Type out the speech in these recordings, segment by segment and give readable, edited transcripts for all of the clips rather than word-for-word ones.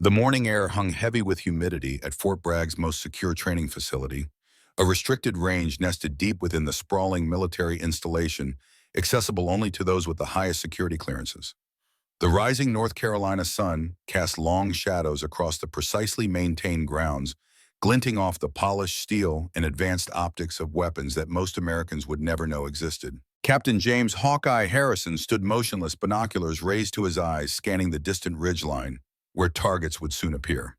The morning air hung heavy with humidity at Fort Bragg's most secure training facility, a restricted range nested deep within the sprawling military installation, accessible only to those with the highest security clearances. The rising North Carolina sun cast long shadows across the precisely maintained grounds, glinting off the polished steel and advanced optics of weapons that most Americans would never know existed. Captain James Hawkeye Harrison stood motionless, binoculars raised to his eyes, scanning the distant ridgeline, where targets would soon appear.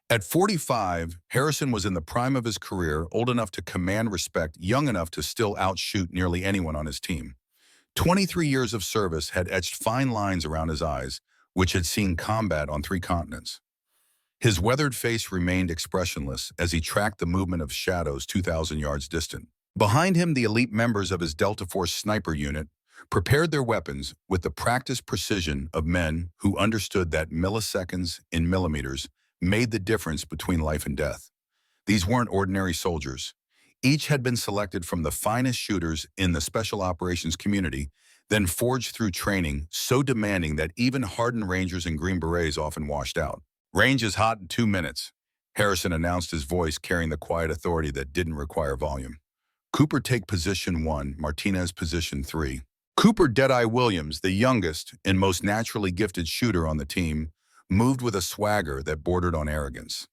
At 45, Harrison was in the prime of his career, old enough to command respect, young enough to still outshoot nearly anyone on his team. 23 years of service had etched fine lines around his eyes, which had seen combat on 3 continents. His weathered face remained expressionless as he tracked the movement of shadows 2,000 yards distant. Behind him, the elite members of his Delta Force sniper unit prepared their weapons with the practiced precision of men who understood that milliseconds in millimeters made the difference between life and death. These weren't ordinary soldiers. Each had been selected from the finest shooters in the special operations community, then forged through training so demanding that even hardened Rangers and Green Berets often washed out. "Range is hot in 2 minutes," Harrison announced, his voice carrying the quiet authority that didn't require volume. "Cooper, take position 1, Martinez position 3. Cooper Deadeye Williams, the youngest and most naturally gifted shooter on the team, moved with a swagger that bordered on arrogance.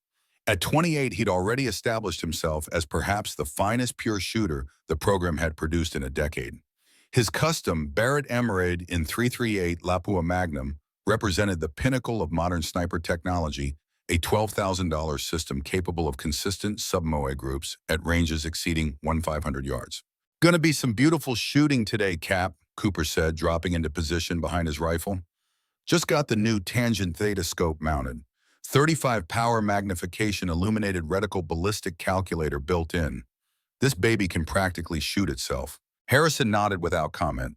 At 28, he'd already established himself as perhaps the finest pure shooter the program had produced in a decade. His custom Barrett Emerald in 338 Lapua Magnum represented the pinnacle of modern sniper technology, a $12,000 system capable of consistent sub-MOA groups at ranges exceeding 1,500 yards. "Gonna be some beautiful shooting today, Cap," Cooper said, dropping into position behind his rifle. "Just got the new tangent theta scope mounted. 35 power magnification illuminated reticle ballistic calculator built in. This baby can practically shoot itself." Harrison nodded without comment.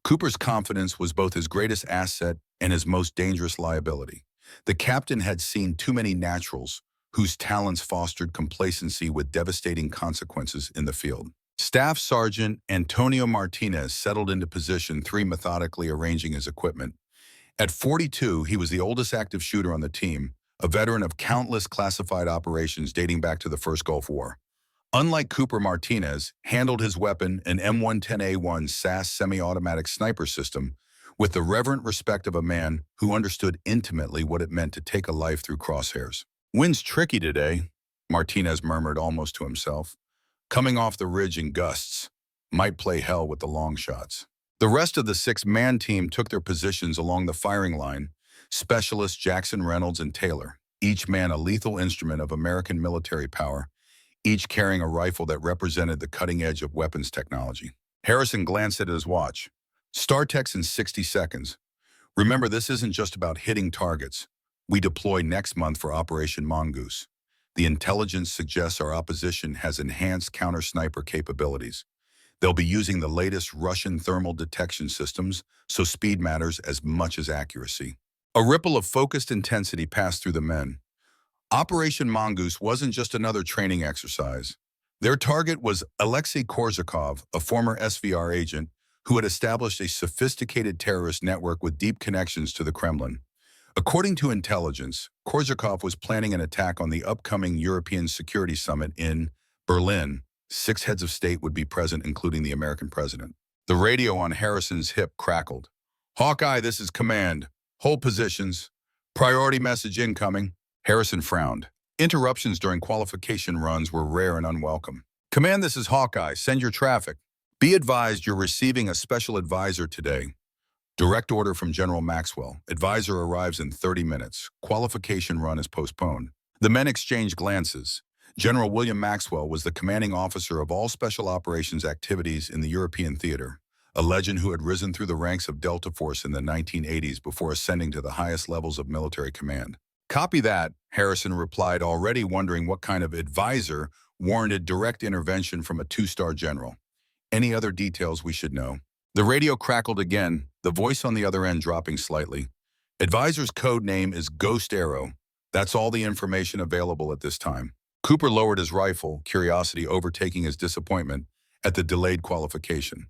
Cooper's confidence was both his greatest asset and his most dangerous liability. The captain had seen too many naturals whose talents fostered complacency with devastating consequences in the field. Staff Sergeant Antonio Martinez settled into position 3, methodically arranging his equipment. At 42, he was the oldest active shooter on the team, a veteran of countless classified operations dating back to the First Gulf War. Unlike Cooper, Martinez handled his weapon, an M110A1 SAS semi-automatic sniper system, with the reverent respect of a man who understood intimately what it meant to take a life through crosshairs. "Wind's tricky today," Martinez murmured almost to himself. "Coming off the ridge in gusts. Might play hell with the long shots." The rest of the 6-man team took their positions along the firing line, specialists Jackson, Reynolds, and Taylor, each man a lethal instrument of American military power, each carrying a rifle that represented the cutting edge of weapons technology. Harrison glanced at his watch. "StarTech's in 60 seconds. Remember, this isn't just about hitting targets. We deploy next month for Operation Mongoose. The intelligence suggests our opposition has enhanced counter-sniper capabilities. They'll be using the latest Russian thermal detection systems, so speed matters as much as accuracy." A ripple of focused intensity passed through the men. Operation Mongoose wasn't just another training exercise. Their target was Alexei Korzakov, a former SVR agent who had established a sophisticated terrorist network with deep connections to the Kremlin. According to intelligence, Korzakov was planning an attack on the upcoming European Security Summit in Berlin. 6 heads of state would be present, including the American president. The radio on Harrison's hip crackled. "Hawkeye, this is command. Hold positions. Priority message incoming." Harrison frowned. Interruptions during qualification runs were rare and unwelcome. "Command, this is Hawkeye. Send your traffic. Be advised you're receiving a special advisor today. Direct order from General Maxwell. Advisor arrives in 30 minutes. Qualification run is postponed." The men exchanged glances. General William Maxwell was the commanding officer of all special operations activities in the European theater, a legend who had risen through the ranks of Delta Force in the 1980s before ascending to the highest levels of military command. "Copy that," Harrison replied, already wondering what kind of advisor warranted direct intervention from a 2-star general. "Any other details we should know?" The radio crackled again, the voice on the other end dropping slightly. "Advisor's code name is Ghost Arrow. That's all the information available at this time." Cooper lowered his rifle, curiosity overtaking his disappointment at the delayed qualification.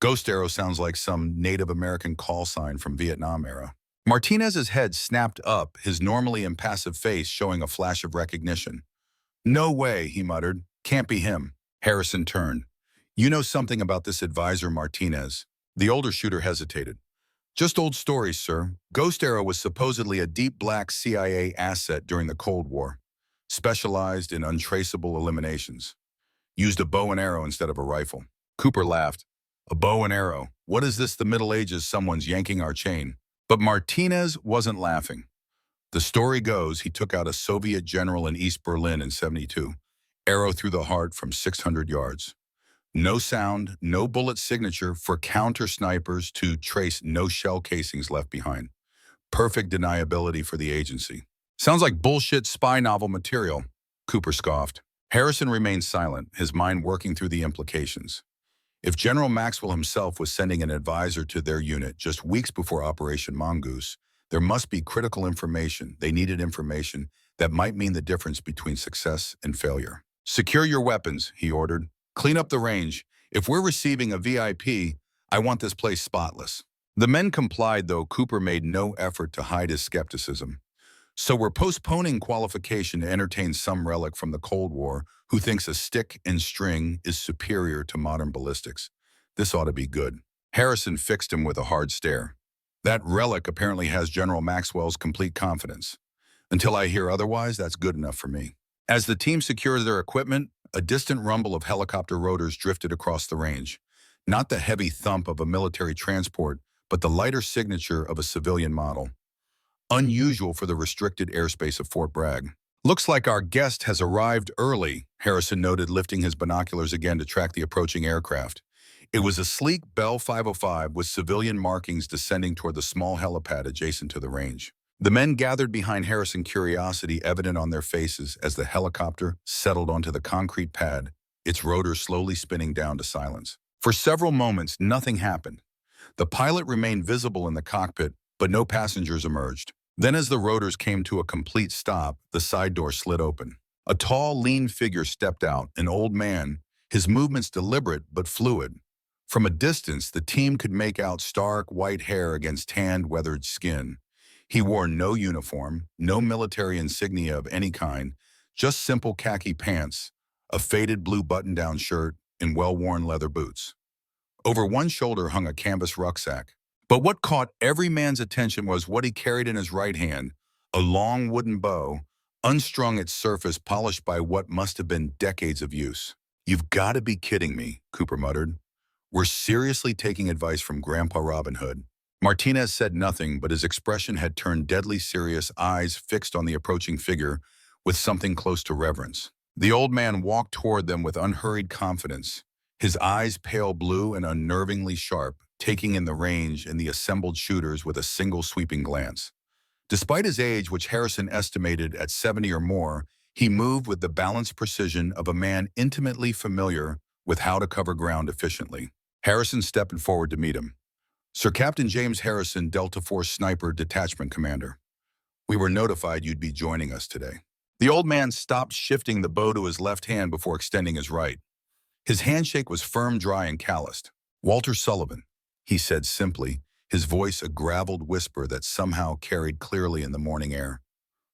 "Ghost Arrow sounds like some Native American call sign from Vietnam era." Martinez's head snapped up, his normally impassive face showing a flash of recognition. "No way," he muttered. "Can't be him." Harrison turned. "You know something about this advisor, Martinez?" The older shooter hesitated. "Just old stories, sir. Ghost Arrow was supposedly a deep black CIA asset during the Cold War, specialized in untraceable eliminations. Used a bow and arrow instead of a rifle." Cooper laughed. "A bow and arrow. What is this, the Middle Ages? Someone's yanking our chain." But Martinez wasn't laughing. The story goes he took out a Soviet general in East Berlin in '72. Arrow through the heart from 600 yards. No sound, no bullet signature for counter snipers to trace, no shell casings left behind. Perfect deniability for the agency. "Sounds like bullshit spy novel material," Cooper scoffed. Harrison remained silent, his mind working through the implications. If General Maxwell himself was sending an advisor to their unit just weeks before Operation Mongoose, there must be critical information. They needed information that might mean the difference between success and failure. "Secure your weapons," he ordered. "Clean up the range. If we're receiving a VIP, I want this place spotless." The men complied, though Cooper made no effort to hide his skepticism. "So we're postponing qualification to entertain some relic from the Cold War who thinks a stick and string is superior to modern ballistics. This ought to be good." Harrison fixed him with a hard stare. "That relic apparently has General Maxwell's complete confidence. Until I hear otherwise, that's good enough for me." As the team secured their equipment, a distant rumble of helicopter rotors drifted across the range. Not the heavy thump of a military transport, but the lighter signature of a civilian model. Unusual for the restricted airspace of Fort Bragg. "Looks like our guest has arrived early," Harrison noted, lifting his binoculars again to track the approaching aircraft. It was a sleek Bell 505 with civilian markings descending toward the small helipad adjacent to the range. The men gathered behind Harrison, curiosity evident on their faces as the helicopter settled onto the concrete pad, its rotor slowly spinning down to silence. For several moments, nothing happened. The pilot remained visible in the cockpit, but no passengers emerged. Then as the rotors came to a complete stop, the side door slid open. A tall, lean figure stepped out, an old man, his movements deliberate but fluid. From a distance, the team could make out stark white hair against tanned, weathered skin. He wore no uniform, no military insignia of any kind, just simple khaki pants, a faded blue button-down shirt, and well-worn leather boots. Over one shoulder hung a canvas rucksack. But what caught every man's attention was what he carried in his right hand, a long wooden bow, unstrung, its surface polished by what must have been decades of use. "You've got to be kidding me," Cooper muttered. "We're seriously taking advice from Grandpa Robin Hood." Martinez said nothing, but his expression had turned deadly serious, eyes fixed on the approaching figure with something close to reverence. The old man walked toward them with unhurried confidence, his eyes pale blue and unnervingly sharp, taking in the range and the assembled shooters with a single sweeping glance. Despite his age, which Harrison estimated at 70 or more, he moved with the balanced precision of a man intimately familiar with how to cover ground efficiently. Harrison stepped forward to meet him. "Sir Captain James Harrison, Delta Force Sniper Detachment Commander. We were notified you'd be joining us today." The old man stopped, shifting the bow to his left hand before extending his right. His handshake was firm, dry, and calloused. "Walter Sullivan," he said simply, his voice a graveled whisper that somehow carried clearly in the morning air.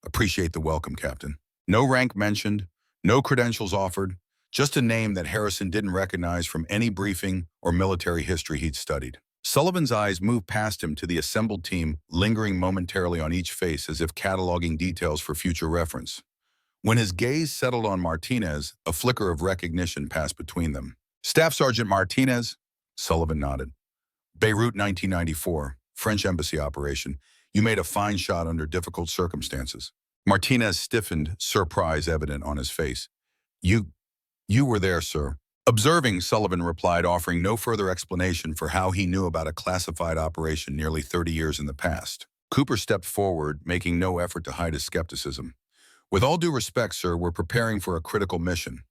"Appreciate the welcome, Captain." No rank mentioned, no credentials offered, just a name that Harrison didn't recognize from any briefing or military history he'd studied. Sullivan's eyes moved past him to the assembled team, lingering momentarily on each face as if cataloging details for future reference. When his gaze settled on Martinez, a flicker of recognition passed between them. "Staff Sergeant Martinez?" Sullivan nodded. "Beirut, 1994, French embassy operation. You made a fine shot under difficult circumstances." Martinez stiffened, surprise evident on his face. You were there, sir." "Observing," Sullivan replied, offering no further explanation for how he knew about a classified operation nearly 30 years in the past. Cooper stepped forward, making no effort to hide his skepticism. "With all due respect, sir, we're preparing for a critical mission.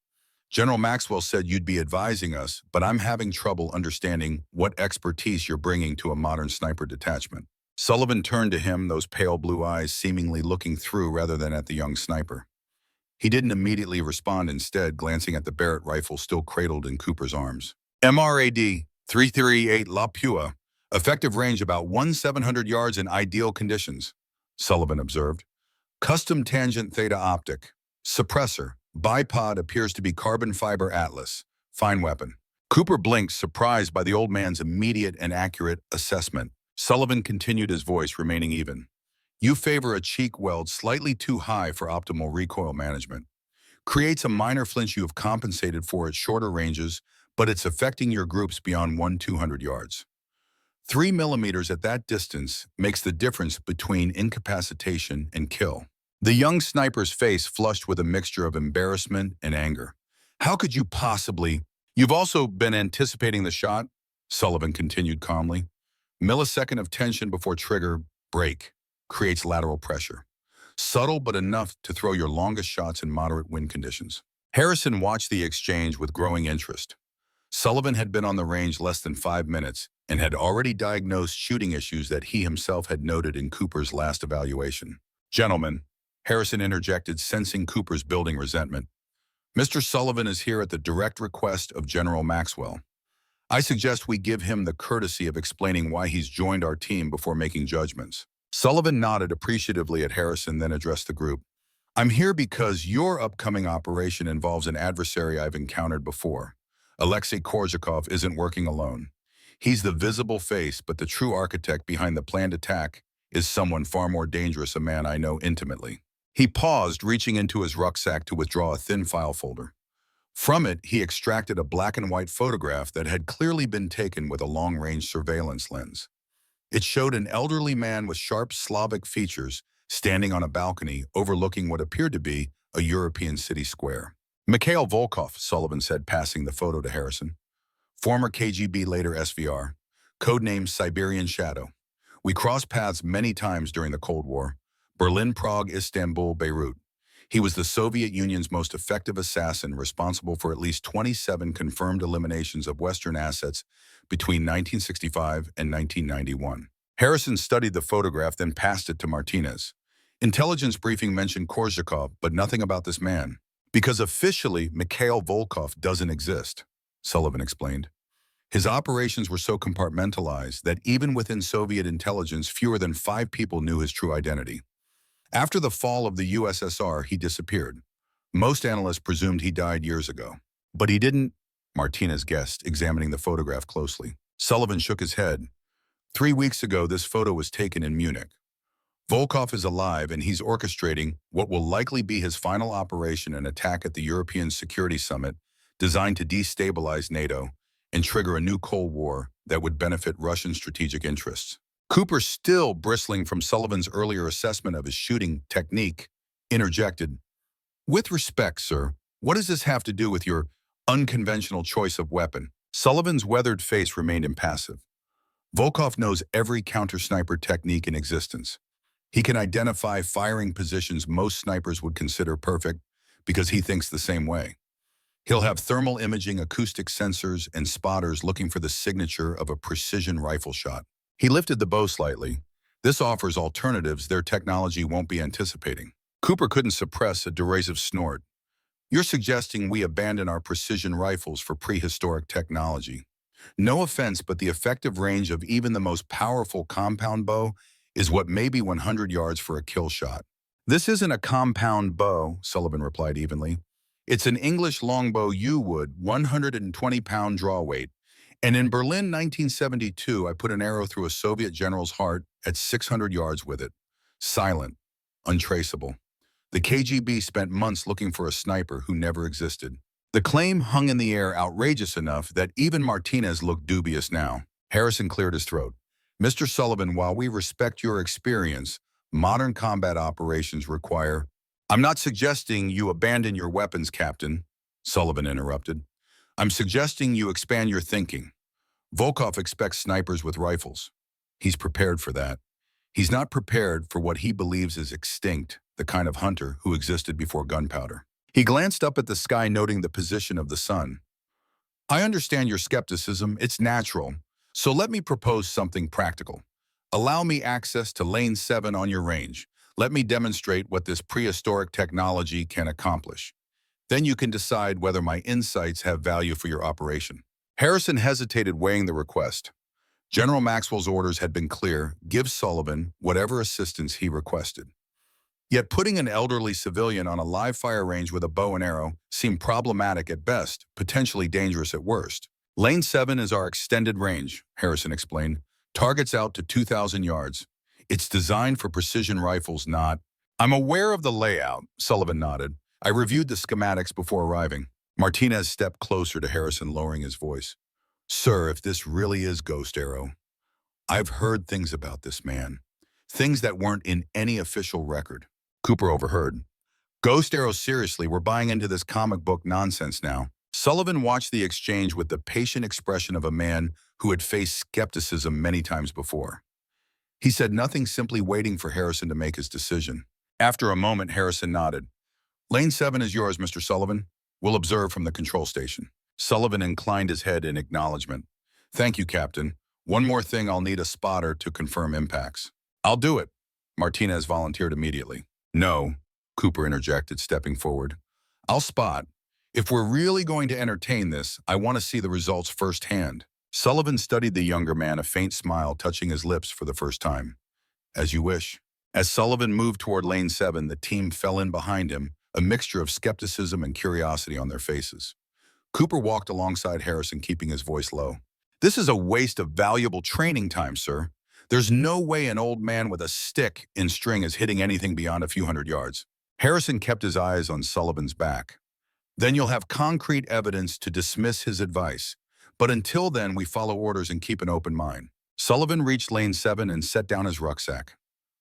General Maxwell said you'd be advising us, but I'm having trouble understanding what expertise you're bringing to a modern sniper detachment." Sullivan turned to him, those pale blue eyes seemingly looking through rather than at the young sniper. He didn't immediately respond, instead glancing at the Barrett rifle still cradled in Cooper's arms. "MRAD 338 La Pua, Effective range about 1,700 yards in ideal conditions, Sullivan observed. Custom tangent theta optic. Suppressor. Bipod appears to be carbon fiber atlas. Fine weapon. Cooper blinked, surprised by the old man's immediate and accurate assessment. Sullivan continued, his voice remaining even. You favor a cheek weld slightly too high for optimal recoil management. Creates a minor flinch you have compensated for at shorter ranges, but it's affecting your groups beyond 1,200 yards. 3 millimeters at that distance makes the difference between incapacitation and kill. The young sniper's face flushed with a mixture of embarrassment and anger. How could you possibly? You've also been anticipating the shot, Sullivan continued calmly. Millisecond of tension before trigger, break, creates lateral pressure. Subtle but enough to throw your longest shots in moderate wind conditions. Harrison watched the exchange with growing interest. Sullivan had been on the range less than 5 minutes and had already diagnosed shooting issues that he himself had noted in Cooper's last evaluation. Gentlemen, Harrison interjected, sensing Cooper's building resentment. Mr. Sullivan is here at the direct request of General Maxwell. I suggest we give him the courtesy of explaining why he's joined our team before making judgments. Sullivan nodded appreciatively at Harrison, then addressed the group. I'm here because your upcoming operation involves an adversary I've encountered before. Alexei Korzhakov isn't working alone. He's the visible face, but the true architect behind the planned attack is someone far more dangerous, a man I know intimately. He paused, reaching into his rucksack to withdraw a thin file folder. From it, he extracted a black and white photograph that had clearly been taken with a long-range surveillance lens. It showed an elderly man with sharp Slavic features standing on a balcony overlooking what appeared to be a European city square. Mikhail Volkov, Sullivan said, passing the photo to Harrison. Former KGB, later SVR, codenamed Siberian Shadow. We crossed paths many times during the Cold War. Berlin, Prague, Istanbul, Beirut. He was the Soviet Union's most effective assassin, responsible for at least 27 confirmed eliminations of Western assets between 1965 and 1991. Harrison studied the photograph, then passed it to Martinez. Intelligence briefing mentioned Korzhakov, but nothing about this man. Because officially, Mikhail Volkov doesn't exist, Sullivan explained. His operations were so compartmentalized that even within Soviet intelligence, fewer than 5 people knew his true identity. After the fall of the USSR, he disappeared. Most analysts presumed he died years ago. But he didn't, Martinez guessed, examining the photograph closely. Sullivan shook his head. 3 weeks ago, this photo was taken in Munich. Volkov is alive, and he's orchestrating what will likely be his final operation, an attack at the European Security Summit designed to destabilize NATO and trigger a new Cold War that would benefit Russian strategic interests. Cooper, still bristling from Sullivan's earlier assessment of his shooting technique, interjected, With respect, sir, what does this have to do with your unconventional choice of weapon? Sullivan's weathered face remained impassive. Volkov knows every counter-sniper technique in existence. He can identify firing positions most snipers would consider perfect because he thinks the same way. He'll have thermal imaging, acoustic sensors, and spotters looking for the signature of a precision rifle shot. He lifted the bow slightly. This offers alternatives their technology won't be anticipating. Cooper couldn't suppress a derisive snort. You're suggesting we abandon our precision rifles for prehistoric technology. No offense, but the effective range of even the most powerful compound bow is what may be 100 yards for a kill shot. This isn't a compound bow, Sullivan replied evenly. It's an English longbow U-wood, 120-pound draw weight. And in Berlin 1972, I put an arrow through a Soviet general's heart at 600 yards with it. Silent, untraceable. The KGB spent months looking for a sniper who never existed. The claim hung in the air, outrageous enough that even Martinez looked dubious now. Harrison cleared his throat. Mr. Sullivan, while we respect your experience, modern combat operations require... I'm not suggesting you abandon your weapons, Captain, Sullivan interrupted. I'm suggesting you expand your thinking. Volkov expects snipers with rifles. He's prepared for that. He's not prepared for what he believes is extinct, the kind of hunter who existed before gunpowder. He glanced up at the sky, noting the position of the sun. I understand your skepticism. It's natural. So let me propose something practical. Allow me access to Lane 7 on your range. Let me demonstrate what this prehistoric technology can accomplish. Then you can decide whether my insights have value for your operation. Harrison hesitated, weighing the request. General Maxwell's orders had been clear: give Sullivan whatever assistance he requested. Yet putting an elderly civilian on a live fire range with a bow and arrow seemed problematic at best, potentially dangerous at worst. Lane 7 is our extended range, Harrison explained. Targets out to 2,000 yards. It's designed for precision rifles, not... I'm aware of the layout, Sullivan nodded. I reviewed the schematics before arriving. Martinez stepped closer to Harrison, lowering his voice. Sir, if this really is Ghost Arrow, I've heard things about this man. Things that weren't in any official record. Cooper overheard. Ghost Arrow, seriously, we're buying into this comic book nonsense now. Sullivan watched the exchange with the patient expression of a man who had faced skepticism many times before. He said nothing, simply waiting for Harrison to make his decision. After a moment, Harrison nodded. Lane 7 is yours, Mr. Sullivan. We'll observe from the control station. Sullivan inclined his head in acknowledgement. Thank you, Captain. One more thing, I'll need a spotter to confirm impacts. I'll do it. Martinez volunteered immediately. No, Cooper interjected, stepping forward. I'll spot. If we're really going to entertain this, I want to see the results firsthand. Sullivan studied the younger man, a faint smile touching his lips for the first time. As you wish. As Sullivan moved toward Lane 7, the team fell in behind him, a mixture of skepticism and curiosity on their faces. Cooper walked alongside Harrison, keeping his voice low. This is a waste of valuable training time, sir. There's no way an old man with a stick in string is hitting anything beyond a few hundred yards. Harrison kept his eyes on Sullivan's back. Then you'll have concrete evidence to dismiss his advice. But until then, we follow orders and keep an open mind. Sullivan reached Lane 7 and set down his rucksack.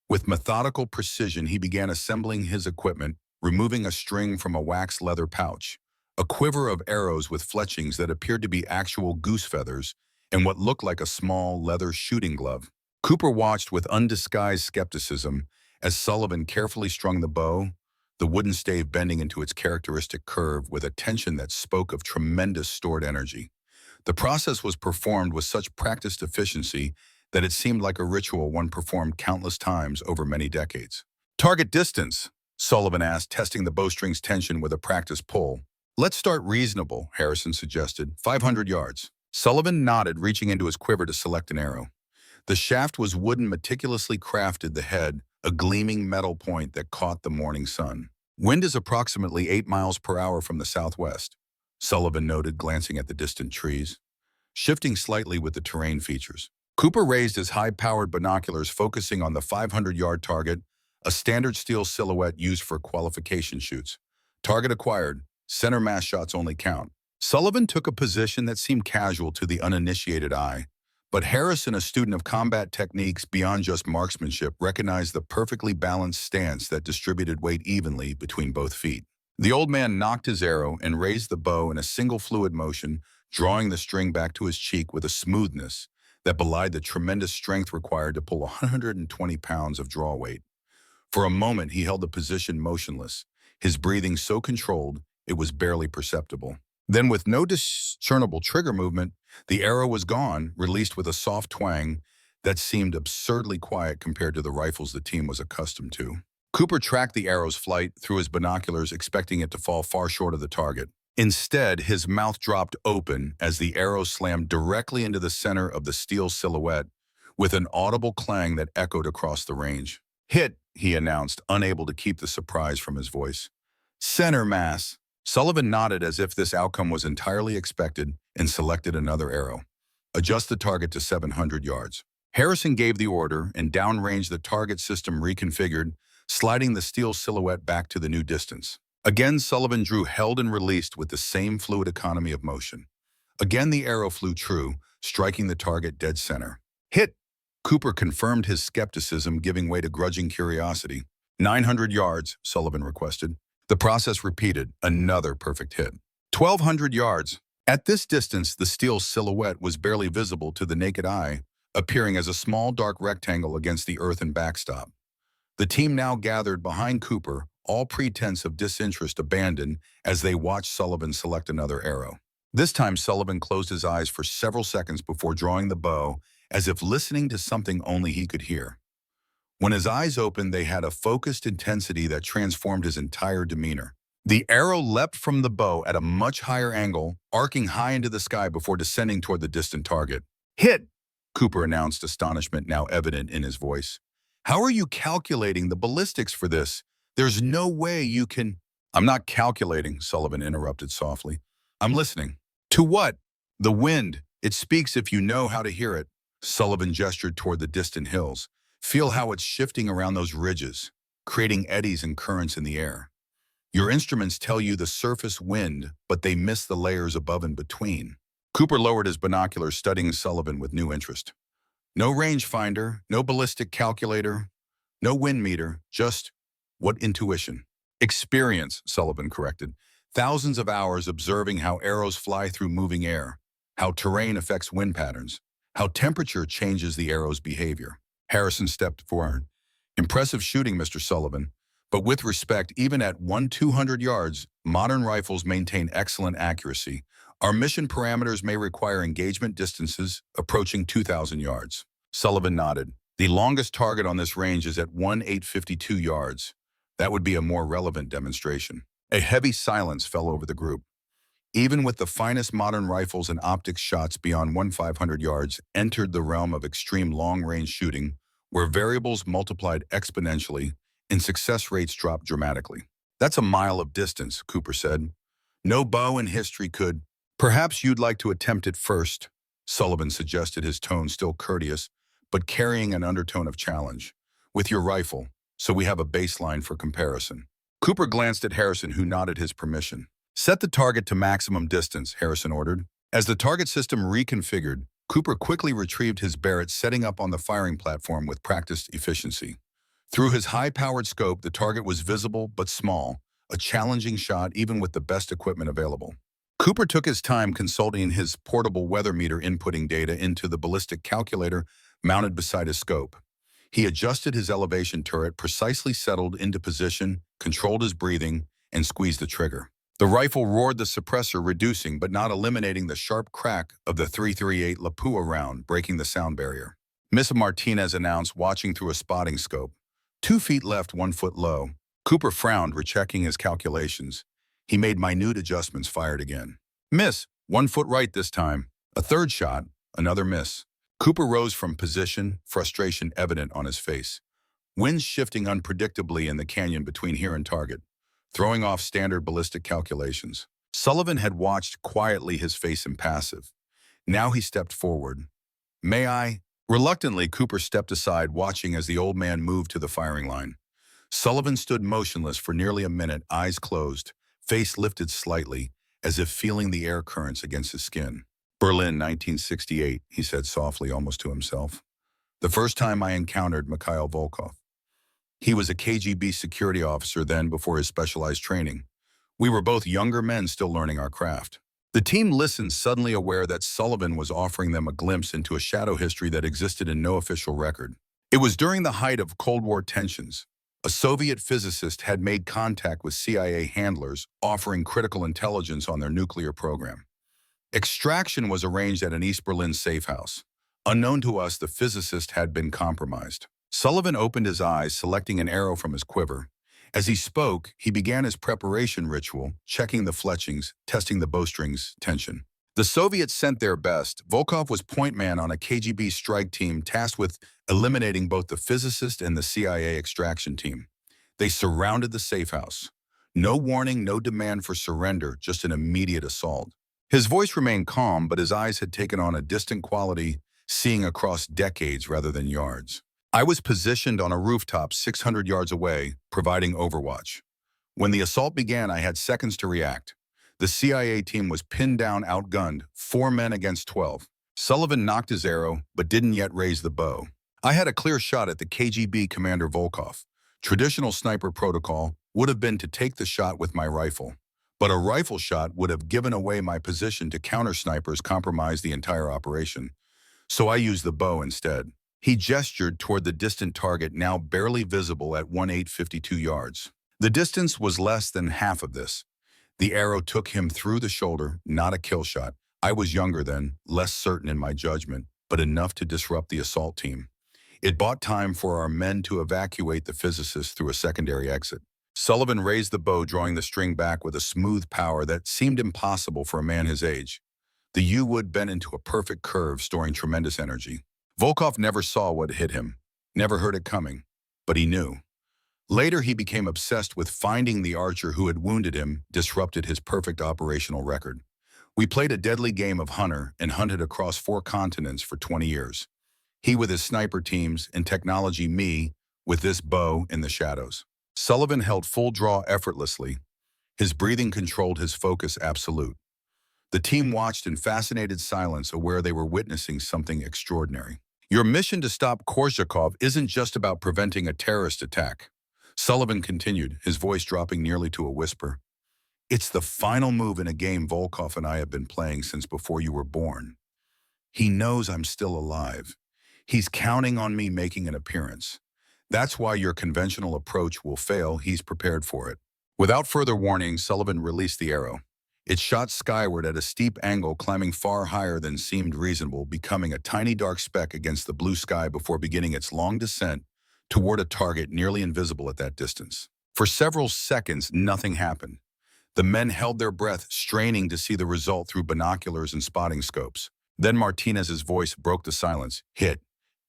With methodical precision, he began assembling his equipment, removing a string from a waxed leather pouch, a quiver of arrows with fletchings that appeared to be actual goose feathers, and what looked like a small leather shooting glove. Cooper watched with undisguised skepticism as Sullivan carefully strung the bow, the wooden stave bending into its characteristic curve with a tension that spoke of tremendous stored energy. The process was performed with such practiced efficiency that it seemed like a ritual one performed countless times over many decades. Target distance, Sullivan asked, testing the bowstring's tension with a practiced pull. Let's start reasonable, Harrison suggested. 500 yards. Sullivan nodded, reaching into his quiver to select an arrow. The shaft was wooden, meticulously crafted, the head a gleaming metal point that caught the morning sun. Wind is approximately 8 miles per hour from the southwest, Sullivan noted, glancing at the distant trees, shifting slightly with the terrain features. Cooper raised his high-powered binoculars, focusing on the 500-yard target, a standard steel silhouette used for qualification shoots. Target acquired. Center mass shots only count. Sullivan took a position that seemed casual to the uninitiated eye, but Harrison, a student of combat techniques beyond just marksmanship, recognized the perfectly balanced stance that distributed weight evenly between both feet. The old man knocked his arrow and raised the bow in a single fluid motion, drawing the string back to his cheek with a smoothness that belied the tremendous strength required to pull 120 pounds of draw weight. For a moment, he held the position motionless, his breathing so controlled it was barely perceptible. Then, with no discernible trigger movement, the arrow was gone, released with a soft twang that seemed absurdly quiet compared to the rifles the team was accustomed to. Cooper tracked the arrow's flight through his binoculars, expecting it to fall far short of the target. Instead, his mouth dropped open as the arrow slammed directly into the center of the steel silhouette with an audible clang that echoed across the range. Hit, he announced, unable to keep the surprise from his voice. Center mass. Sullivan nodded as if this outcome was entirely expected and selected another arrow. Adjust the target to 700 yards. Harrison gave the order, and downrange the target system reconfigured, sliding the steel silhouette back to the new distance. Again, Sullivan drew, held, and released with the same fluid economy of motion. Again, the arrow flew true, striking the target dead center. Hit! Cooper confirmed his skepticism, giving way to grudging curiosity. 900 yards, Sullivan requested. The process repeated, another perfect hit. 1,200 yards. At this distance, the steel silhouette was barely visible to the naked eye, appearing as a small dark rectangle against the earthen backstop. The team now gathered behind Cooper, all pretense of disinterest abandoned as they watched Sullivan select another arrow. This time, Sullivan closed his eyes for several seconds before drawing the bow, as if listening to something only he could hear. When his eyes opened, they had a focused intensity that transformed his entire demeanor. The arrow leapt from the bow at a much higher angle, arcing high into the sky before descending toward the distant target. Hit! Cooper announced, astonishment now evident in his voice. How are you calculating the ballistics for this? There's no way you can— I'm not calculating, Sullivan interrupted softly. I'm listening. To what? The wind. It speaks if you know how to hear it. Sullivan gestured toward the distant hills. Feel how it's shifting around those ridges, creating eddies and currents in the air. Your instruments tell you the surface wind, but they miss the layers above and between. Cooper lowered his binoculars, studying Sullivan with new interest. No rangefinder, no ballistic calculator, no wind meter, just— what intuition? Experience, Sullivan corrected. Thousands of hours observing how arrows fly through moving air, how terrain affects wind patterns, how temperature changes the arrow's behavior. Harrison stepped forward. Impressive shooting, Mr. Sullivan. But with respect, even at 200 yards, modern rifles maintain excellent accuracy. Our mission parameters may require engagement distances approaching 2,000 yards. Sullivan nodded. The longest target on this range is at 1,852 yards. That would be a more relevant demonstration. A heavy silence fell over the group. Even with the finest modern rifles and optics, shots beyond 1,500 yards entered the realm of extreme long-range shooting, where variables multiplied exponentially and success rates dropped dramatically. That's a mile of distance, Cooper said. No bow in history could— Perhaps you'd like to attempt it first, Sullivan suggested, his tone still courteous, but carrying an undertone of challenge. With your rifle, so we have a baseline for comparison. Cooper glanced at Harrison, who nodded his permission. Set the target to maximum distance, Harrison ordered. As the target system reconfigured, Cooper quickly retrieved his Barrett, setting up on the firing platform with practiced efficiency. Through his high-powered scope, the target was visible but small, a challenging shot even with the best equipment available. Cooper took his time consulting his portable weather meter, inputting data into the ballistic calculator mounted beside his scope. He adjusted his elevation turret, precisely settled into position, controlled his breathing, and squeezed the trigger. The rifle roared, the suppressor reducing but not eliminating the sharp crack of the .338 Lapua round, breaking the sound barrier. Miss Martinez announced, watching through a spotting scope. 2 feet left, 1 foot low. Cooper frowned, rechecking his calculations. He made minute adjustments, fired again. Miss, 1 foot right this time. A third shot, another miss. Cooper rose from position, frustration evident on his face. Winds shifting unpredictably in the canyon between here and target, throwing off standard ballistic calculations. Sullivan had watched quietly, his face impassive. Now he stepped forward. May I? Reluctantly, Cooper stepped aside, watching as the old man moved to the firing line. Sullivan stood motionless for nearly a minute, eyes closed, face lifted slightly, as if feeling the air currents against his skin. Berlin, 1968, he said softly, almost to himself. The first time I encountered Mikhail Volkov. He was a KGB security officer then, before his specialized training. We were both younger men still learning our craft. The team listened, suddenly aware that Sullivan was offering them a glimpse into a shadow history that existed in no official record. It was during the height of Cold War tensions. A Soviet physicist had made contact with CIA handlers, offering critical intelligence on their nuclear program. Extraction was arranged at an East Berlin safe house. Unknown to us, the physicist had been compromised. Sullivan opened his eyes, selecting an arrow from his quiver. As he spoke, he began his preparation ritual, checking the fletchings, testing the bowstrings tension. The Soviets sent their best. Volkov was point man on a KGB strike team tasked with eliminating both the physicist and the CIA extraction team. They surrounded the safe house. No warning, no demand for surrender, just an immediate assault. His voice remained calm, but his eyes had taken on a distant quality, seeing across decades rather than yards. I was positioned on a rooftop 600 yards away, providing overwatch. When the assault began, I had seconds to react. The CIA team was pinned down, outgunned, 4 men against 12. Sullivan knocked his arrow, but didn't yet raise the bow. I had a clear shot at the KGB commander Volkov. Traditional sniper protocol would have been to take the shot with my rifle. But a rifle shot would have given away my position to counter-snipers, compromise the entire operation. So I used the bow instead. He gestured toward the distant target, now barely visible at 1,852 yards. The distance was less than half of this. The arrow took him through the shoulder, not a kill shot. I was younger then, less certain in my judgment, but enough to disrupt the assault team. It bought time for our men to evacuate the physicist through a secondary exit. Sullivan raised the bow, drawing the string back with a smooth power that seemed impossible for a man his age. The U-wood bent into a perfect curve, storing tremendous energy. Volkov never saw what hit him, never heard it coming, but he knew. Later, he became obsessed with finding the archer who had wounded him, disrupted his perfect operational record. We played a deadly game of hunter and hunted across 4 continents for 20 years. He with his sniper teams, and technology me with this bow in the shadows. Sullivan held full draw effortlessly. His breathing controlled his focus absolute. The team watched in fascinated silence, aware they were witnessing something extraordinary. Your mission to stop Korzhakov isn't just about preventing a terrorist attack. Sullivan continued, his voice dropping nearly to a whisper. It's the final move in a game Volkov and I have been playing since before you were born. He knows I'm still alive. He's counting on me making an appearance. That's why your conventional approach will fail. He's prepared for it. Without further warning, Sullivan released the arrow. It shot skyward at a steep angle, climbing far higher than seemed reasonable, becoming a tiny dark speck against the blue sky before beginning its long descent toward a target nearly invisible at that distance. For several seconds, nothing happened. The men held their breath, straining to see the result through binoculars and spotting scopes. Then Martinez's voice broke the silence. Hit.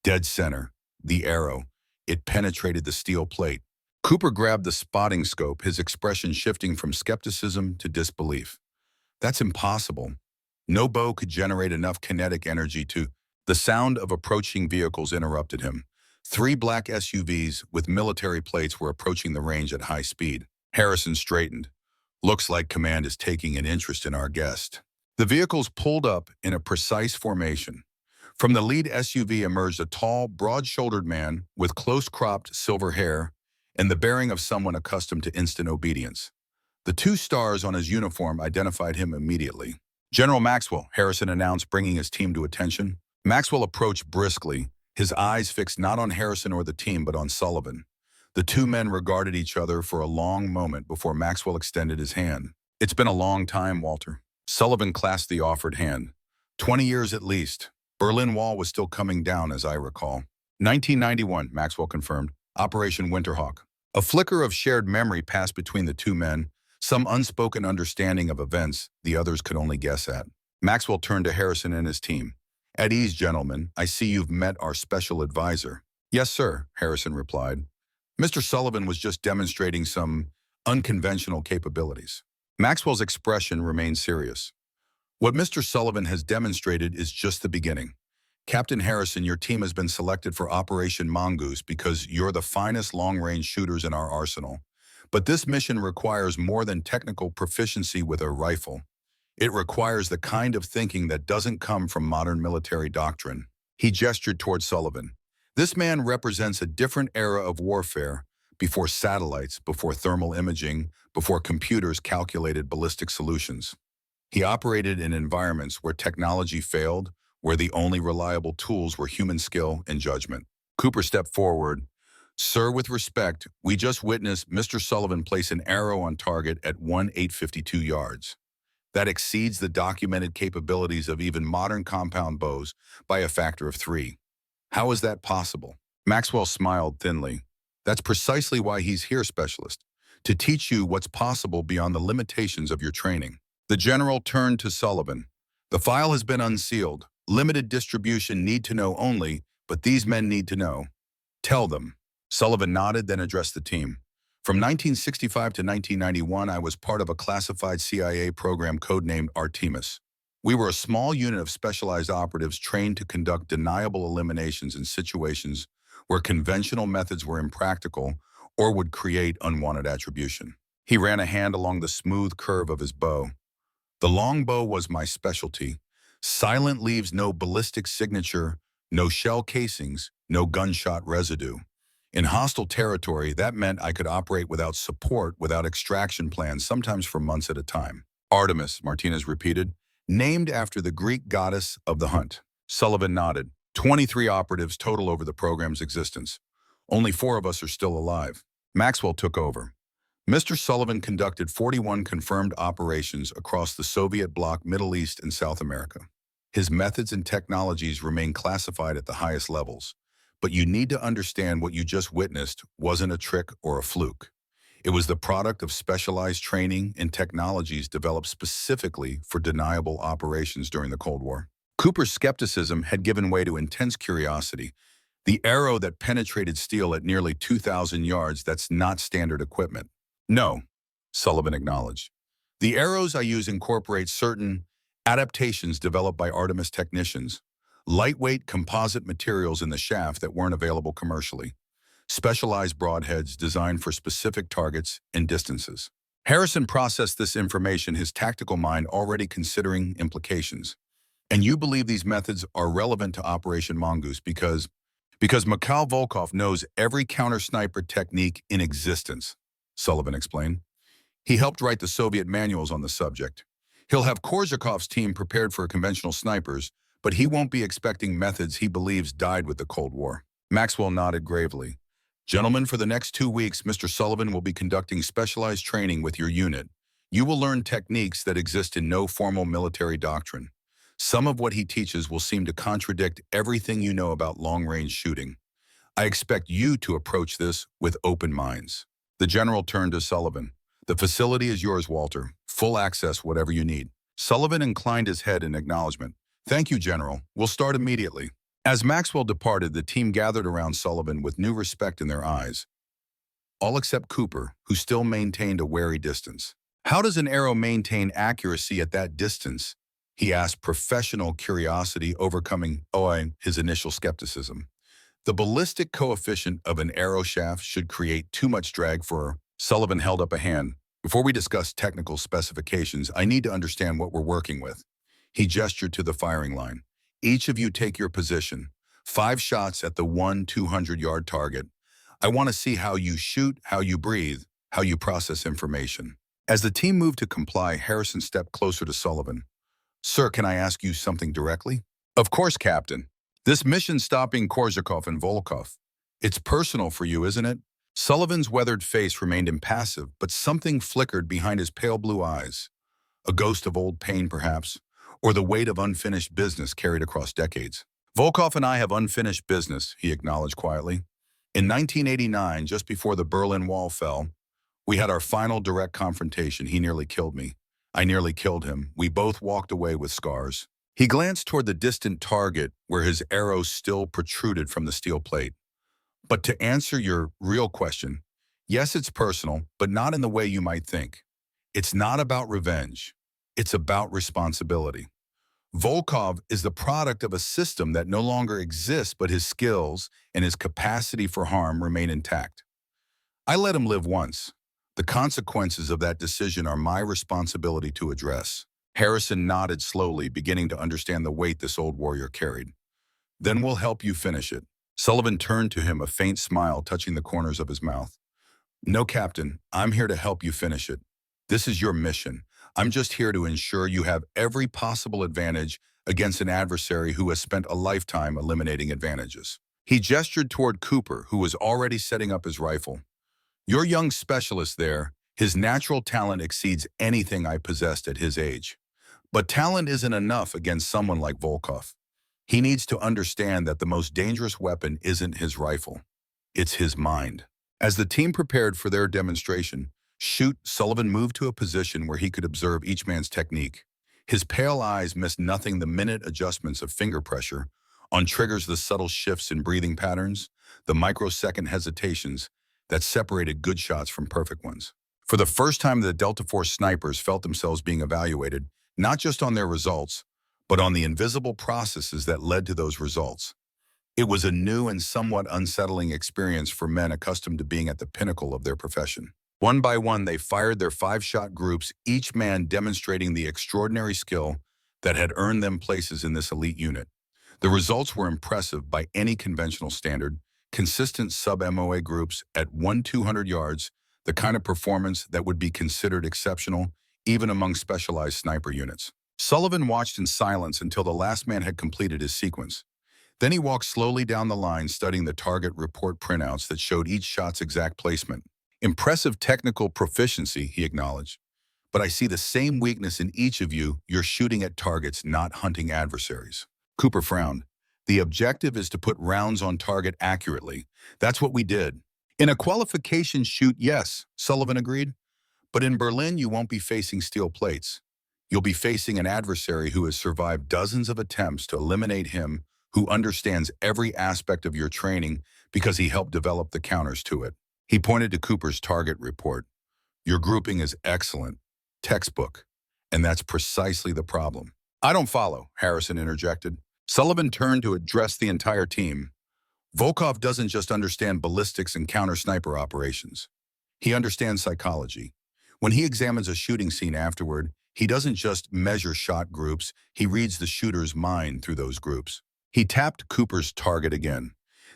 Dead center. The arrow. It penetrated the steel plate. Cooper grabbed the spotting scope, his expression shifting from skepticism to disbelief. That's impossible. No bow could generate enough kinetic energy to... The sound of approaching vehicles interrupted him. 3 black SUVs with military plates were approaching the range at high speed. Harrison straightened. Looks like command is taking an interest in our guest. The vehicles pulled up in a precise formation. From the lead SUV emerged a tall, broad-shouldered man with close-cropped silver hair and the bearing of someone accustomed to instant obedience. The 2 stars on his uniform identified him immediately. General Maxwell, Harrison announced, bringing his team to attention. Maxwell approached briskly, his eyes fixed not on Harrison or the team, but on Sullivan. The 2 men regarded each other for a long moment before Maxwell extended his hand. It's been a long time, Walter. Sullivan clasped the offered hand. 20 years at least. Berlin Wall was still coming down, as I recall. 1991, Maxwell confirmed. Operation Winterhawk. A flicker of shared memory passed between the 2 men, some unspoken understanding of events the others could only guess at. Maxwell turned to Harrison and his team. At ease, gentlemen. I see you've met our special advisor. Yes, sir, Harrison replied. Mr. Sullivan was just demonstrating some unconventional capabilities. Maxwell's expression remained serious. What Mr. Sullivan has demonstrated is just the beginning. Captain Harrison, your team has been selected for Operation Mongoose because you're the finest long-range shooters in our arsenal. But this mission requires more than technical proficiency with a rifle. It requires the kind of thinking that doesn't come from modern military doctrine. He gestured toward Sullivan. This man represents a different era of warfare, before satellites, before thermal imaging, before computers calculated ballistic solutions. He operated in environments where technology failed, where the only reliable tools were human skill and judgment. Cooper stepped forward. Sir, with respect, we just witnessed Mr. Sullivan place an arrow on target at 1852 yards. That exceeds the documented capabilities of even modern compound bows by a factor of 3. How is that possible? Maxwell smiled thinly. That's precisely why he's here, specialist, to teach you what's possible beyond the limitations of your training. The general turned to Sullivan. The file has been unsealed. Limited distribution, need to know only, but these men need to know. Tell them. Sullivan nodded, then addressed the team. From 1965 to 1991, I was part of a classified CIA program codenamed Artemis. We were a small unit of specialized operatives trained to conduct deniable eliminations in situations where conventional methods were impractical or would create unwanted attribution. He ran a hand along the smooth curve of his bow. The longbow was my specialty. Silent leaves no ballistic signature, no shell casings, no gunshot residue. In hostile territory, that meant I could operate without support, without extraction plans, sometimes for months at a time. Artemis, Martinez repeated, named after the Greek goddess of the hunt. Sullivan nodded. 23 operatives total over the program's existence. Only 4 of us are still alive. Maxwell took over. Mr. Sullivan conducted 41 confirmed operations across the Soviet bloc, Middle East, and South America. His methods and technologies remain classified at the highest levels. But you need to understand what you just witnessed wasn't a trick or a fluke. It was the product of specialized training and technologies developed specifically for deniable operations during the Cold War. Cooper's skepticism had given way to intense curiosity. The arrow that penetrated steel at nearly 2,000 yards, that's not standard equipment. No, Sullivan acknowledged. The arrows I use incorporate certain adaptations developed by Artemis technicians, lightweight composite materials in the shaft that weren't available commercially, specialized broadheads designed for specific targets and distances. Harrison processed this information, his tactical mind already considering implications. And you believe these methods are relevant to Operation Mongoose because Mikhail Volkov knows every counter-sniper technique in existence, Sullivan explained. He helped write the Soviet manuals on the subject. He'll have Korzakov's team prepared for conventional snipers, but he won't be expecting methods he believes died with the Cold War. Maxwell nodded gravely. Gentlemen, for the next 2 weeks, Mr. Sullivan will be conducting specialized training with your unit. You will learn techniques that exist in no formal military doctrine. Some of what he teaches will seem to contradict everything you know about long-range shooting. I expect you to approach this with open minds. The general turned to Sullivan. The facility is yours, Walter. Full access, whatever you need. Sullivan inclined his head in acknowledgement. Thank you, General. We'll start immediately. As Maxwell departed, the team gathered around Sullivan with new respect in their eyes, all except Cooper, who still maintained a wary distance. How does an arrow maintain accuracy at that distance? He asked, professional curiosity overcoming his initial skepticism. The ballistic coefficient of an arrow shaft should create too much drag for... Sullivan held up a hand. Before we discuss technical specifications, I need to understand what we're working with. He gestured to the firing line. Each of you take your position. 5 shots at the 200-yard target. I want to see how you shoot, how you breathe, how you process information. As the team moved to comply, Harrison stepped closer to Sullivan. Sir, can I ask you something directly? Of course, Captain. This mission stopping Korzakov and Volkov. It's personal for you, isn't it? Sullivan's weathered face remained impassive, but something flickered behind his pale blue eyes. A ghost of old pain, perhaps, or the weight of unfinished business carried across decades. Volkov and I have unfinished business, he acknowledged quietly. In 1989, just before the Berlin Wall fell, we had our final direct confrontation. He nearly killed me. I nearly killed him. We both walked away with scars. He glanced toward the distant target where his arrow still protruded from the steel plate. But to answer your real question, yes, it's personal, but not in the way you might think. It's not about revenge. It's about responsibility. Volkov is the product of a system that no longer exists, but his skills and his capacity for harm remain intact. I let him live once. The consequences of that decision are my responsibility to address. Harrison nodded slowly, beginning to understand the weight this old warrior carried. Then we'll help you finish it. Sullivan turned to him, a faint smile touching the corners of his mouth. No, Captain, I'm here to help you finish it. This is your mission. I'm just here to ensure you have every possible advantage against an adversary who has spent a lifetime eliminating advantages. He gestured toward Cooper, who was already setting up his rifle. Your young specialist there, his natural talent exceeds anything I possessed at his age. But talent isn't enough against someone like Volkov. He needs to understand that the most dangerous weapon isn't his rifle. It's his mind. As the team prepared for their demonstration, Sullivan moved to a position where he could observe each man's technique. His pale eyes missed nothing: the minute adjustments of finger pressure, on triggers the subtle shifts in breathing patterns, the microsecond hesitations that separated good shots from perfect ones. For the first time, the Delta Force snipers felt themselves being evaluated, not just on their results, but on the invisible processes that led to those results. It was a new and somewhat unsettling experience for men accustomed to being at the pinnacle of their profession. One by one, they fired their 5-shot groups, each man demonstrating the extraordinary skill that had earned them places in this elite unit. The results were impressive by any conventional standard: consistent sub-MOA groups at 200 yards, the kind of performance that would be considered exceptional even among specialized sniper units. Sullivan watched in silence until the last man had completed his sequence. Then he walked slowly down the line, studying the target report printouts that showed each shot's exact placement. Impressive technical proficiency, he acknowledged. But I see the same weakness in each of you. You're shooting at targets, not hunting adversaries. Cooper frowned. The objective is to put rounds on target accurately. That's what we did. In a qualification shoot, yes, Sullivan agreed. But in Berlin, you won't be facing steel plates. You'll be facing an adversary who has survived dozens of attempts to eliminate him, who understands every aspect of your training because he helped develop the counters to it. He pointed to Cooper's target report. Your grouping is excellent. Textbook. And that's precisely the problem. I don't follow, Harrison interjected. Sullivan turned to address the entire team. Volkov doesn't just understand ballistics and counter-sniper operations. He understands psychology. When he examines a shooting scene afterward, he doesn't just measure shot groups, he reads the shooter's mind through those groups. He tapped Cooper's target again.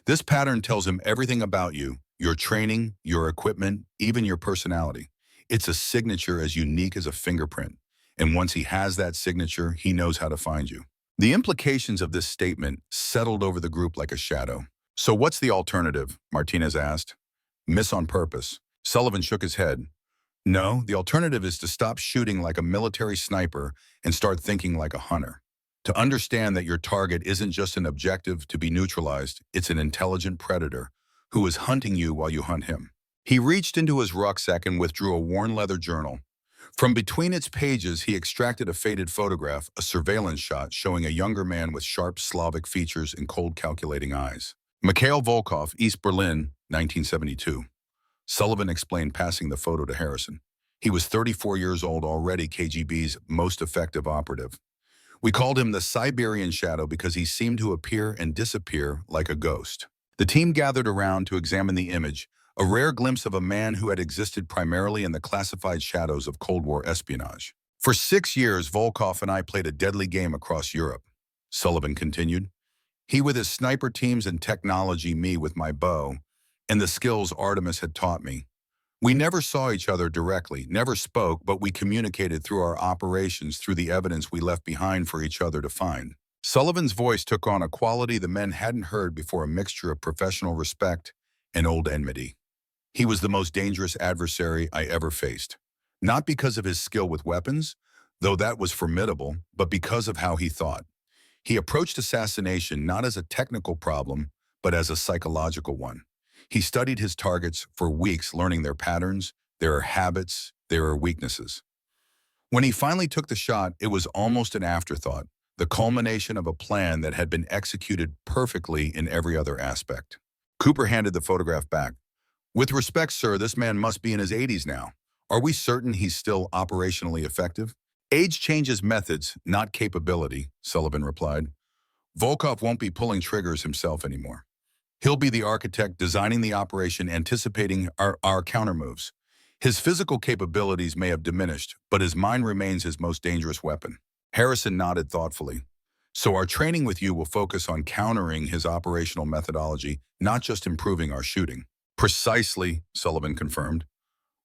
This pattern tells him everything about you, your training, your equipment, even your personality. It's a signature as unique as a fingerprint. And once he has that signature, he knows how to find you. The implications of this statement settled over the group like a shadow. So what's the alternative? Martinez asked. Miss on purpose. Sullivan shook his head. No, the alternative is to stop shooting like a military sniper and start thinking like a hunter. To understand that your target isn't just an objective to be neutralized, it's an intelligent predator who is hunting you while you hunt him. He reached into his rucksack and withdrew a worn leather journal. From between its pages, he extracted a faded photograph, a surveillance shot showing a younger man with sharp Slavic features and cold, calculating eyes. Mikhail Volkov, East Berlin, 1972. Sullivan explained, passing the photo to Harrison. He was 34 years old, already KGB's most effective operative. We called him the Siberian Shadow because he seemed to appear and disappear like a ghost. The team gathered around to examine the image, a rare glimpse of a man who had existed primarily in the classified shadows of Cold War espionage. For 6 years, Volkov and I played a deadly game across Europe, Sullivan continued. He with his sniper teams and technology, me with my bow, and the skills Artemis had taught me. We never saw each other directly, never spoke, but we communicated through our operations, through the evidence we left behind for each other to find. Sullivan's voice took on a quality the men hadn't heard before, a mixture of professional respect and old enmity. He was the most dangerous adversary I ever faced. Not because of his skill with weapons, though that was formidable, but because of how he thought. He approached assassination not as a technical problem, but as a psychological one. He studied his targets for weeks, learning their patterns, their habits, their weaknesses. When he finally took the shot, it was almost an afterthought, the culmination of a plan that had been executed perfectly in every other aspect. Cooper handed the photograph back. With respect, sir, this man must be in his 80s now. Are we certain he's still operationally effective? Age changes methods, not capability, Sullivan replied. Volkov won't be pulling triggers himself anymore. He'll be the architect designing the operation, anticipating our countermoves. His physical capabilities may have diminished, but his mind remains his most dangerous weapon. Harrison nodded thoughtfully. So our training with you will focus on countering his operational methodology, not just improving our shooting. Precisely, Sullivan confirmed.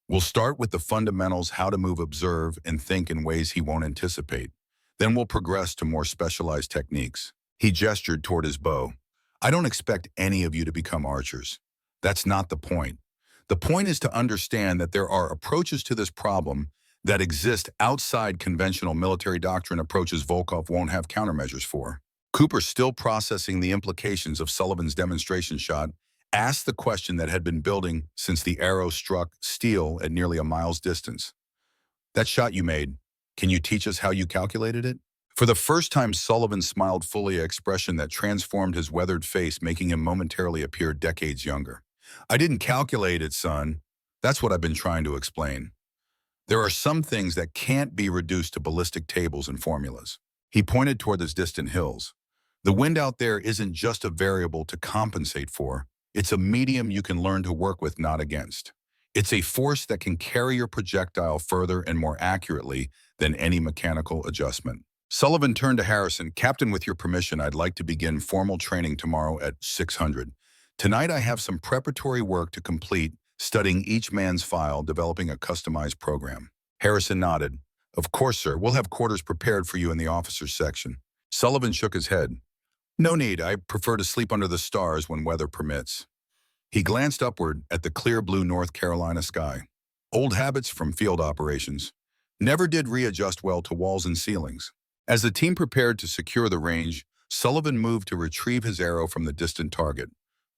We'll start with the fundamentals, how to move, observe, and think in ways he won't anticipate. Then we'll progress to more specialized techniques. He gestured toward his bow. I don't expect any of you to become archers. That's not the point. The point is to understand that there are approaches to this problem that exist outside conventional military doctrine, approaches Volkov won't have countermeasures for. Cooper, still processing the implications of Sullivan's demonstration shot, asked the question that had been building since the arrow struck steel at nearly a mile's distance. That shot you made, can you teach us how you calculated it? For the first time, Sullivan smiled fully, an expression that transformed his weathered face, making him momentarily appear decades younger. I didn't calculate it, son. That's what I've been trying to explain. There are some things that can't be reduced to ballistic tables and formulas. He pointed toward those distant hills. The wind out there isn't just a variable to compensate for. It's a medium you can learn to work with, not against. It's a force that can carry your projectile further and more accurately than any mechanical adjustment. Sullivan turned to Harrison. Captain, with your permission, I'd like to begin formal training tomorrow at 600. Tonight I have some preparatory work to complete, studying each man's file, developing a customized program. Harrison nodded. Of course, sir. We'll have quarters prepared for you in the officers' section. Sullivan shook his head. No need. I prefer to sleep under the stars when weather permits. He glanced upward at the clear blue North Carolina sky. Old habits from field operations. Never did readjust well to walls and ceilings. As the team prepared to secure the range, Sullivan moved to retrieve his arrow from the distant target.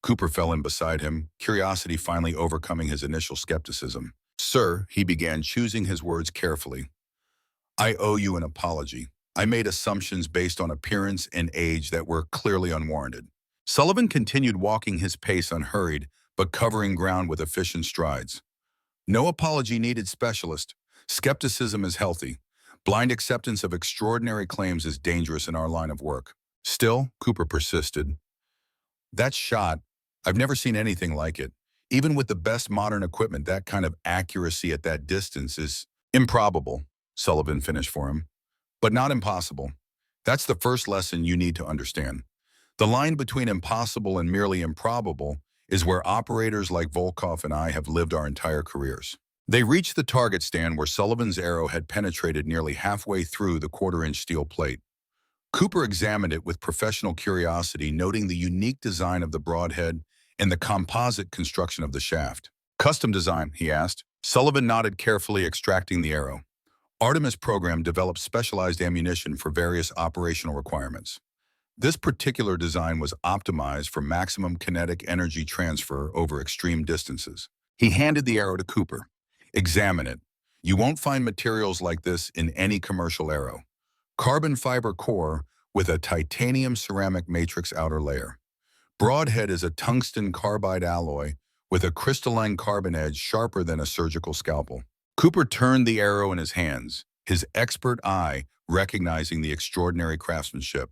Cooper fell in beside him, curiosity finally overcoming his initial skepticism. Sir, he began, choosing his words carefully. I owe you an apology. I made assumptions based on appearance and age that were clearly unwarranted. Sullivan continued walking his pace unhurried, but covering ground with efficient strides. No apology needed, specialist. Skepticism is healthy. Blind acceptance of extraordinary claims is dangerous in our line of work. Still, Cooper persisted. That shot, I've never seen anything like it. Even with the best modern equipment, that kind of accuracy at that distance is improbable, Sullivan finished for him. But not impossible. That's the first lesson you need to understand. The line between impossible and merely improbable is where operators like Volkov and I have lived our entire careers. They reached the target stand where Sullivan's arrow had penetrated nearly halfway through the quarter-inch steel plate. Cooper examined it with professional curiosity, noting the unique design of the broadhead and the composite construction of the shaft. Custom design, he asked. Sullivan nodded, carefully extracting the arrow. Artemis program developed specialized ammunition for various operational requirements. This particular design was optimized for maximum kinetic energy transfer over extreme distances. He handed the arrow to Cooper. Examine it. You won't find materials like this in any commercial arrow. Carbon fiber core with a titanium ceramic matrix outer layer. Broadhead is a tungsten carbide alloy with a crystalline carbon edge sharper than a surgical scalpel. Cooper turned the arrow in his hands, his expert eye recognizing the extraordinary craftsmanship.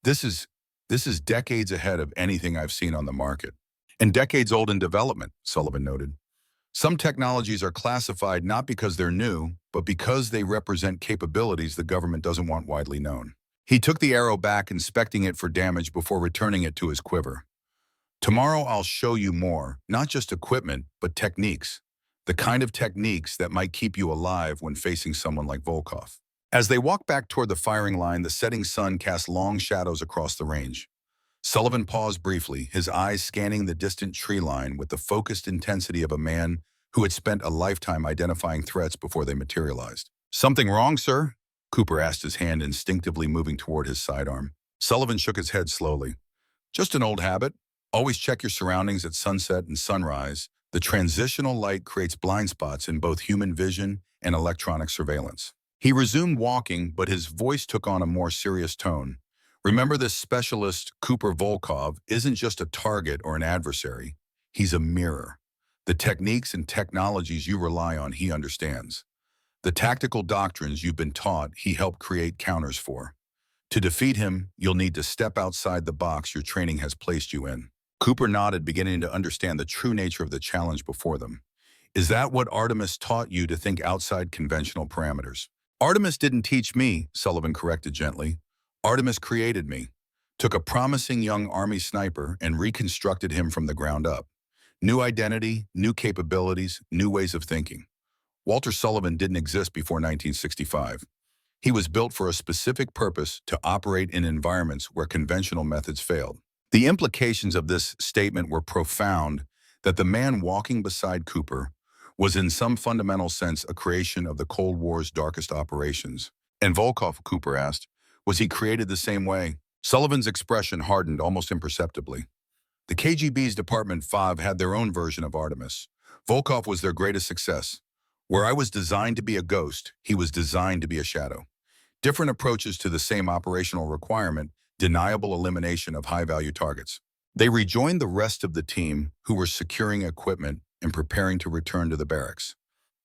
This is decades ahead of anything I've seen on the market. And decades old in development, Sullivan noted. Some technologies are classified not because they're new, but because they represent capabilities the government doesn't want widely known. He took the arrow back, inspecting it for damage before returning it to his quiver. Tomorrow I'll show you more, not just equipment, but techniques. The kind of techniques that might keep you alive when facing someone like Volkov. As they walked back toward the firing line, the setting sun cast long shadows across the range. Sullivan paused briefly, his eyes scanning the distant tree line with the focused intensity of a man who had spent a lifetime identifying threats before they materialized. "Something wrong, sir?" Cooper asked, his hand instinctively moving toward his sidearm. Sullivan shook his head slowly. "Just an old habit. Always check your surroundings at sunset and sunrise. The transitional light creates blind spots in both human vision and electronic surveillance." He resumed walking, but his voice took on a more serious tone. "Remember, this specialist, Cooper Volkov, isn't just a target or an adversary. He's a mirror. The techniques and technologies you rely on, he understands. The tactical doctrines you've been taught, he helped create counters for. To defeat him, you'll need to step outside the box your training has placed you in." Cooper nodded, beginning to understand the true nature of the challenge before them. "Is that what Artemis taught you, to think outside conventional parameters?" "Artemis didn't teach me," Sullivan corrected gently. "Artemis created me, took a promising young Army sniper and reconstructed him from the ground up. New identity, new capabilities, new ways of thinking. Walter Sullivan didn't exist before 1965. He was built for a specific purpose, to operate in environments where conventional methods failed." The implications of this statement were profound, that the man walking beside Cooper was in some fundamental sense a creation of the Cold War's darkest operations. And Volkov, Cooper asked, was he created the same way? Sullivan's expression hardened almost imperceptibly. The KGB's Department 5 had their own version of Artemis. Volkov was their greatest success. Where I was designed to be a ghost, he was designed to be a shadow. Different approaches to the same operational requirement, deniable elimination of high-value targets. They rejoined the rest of the team, who were securing equipment and preparing to return to the barracks.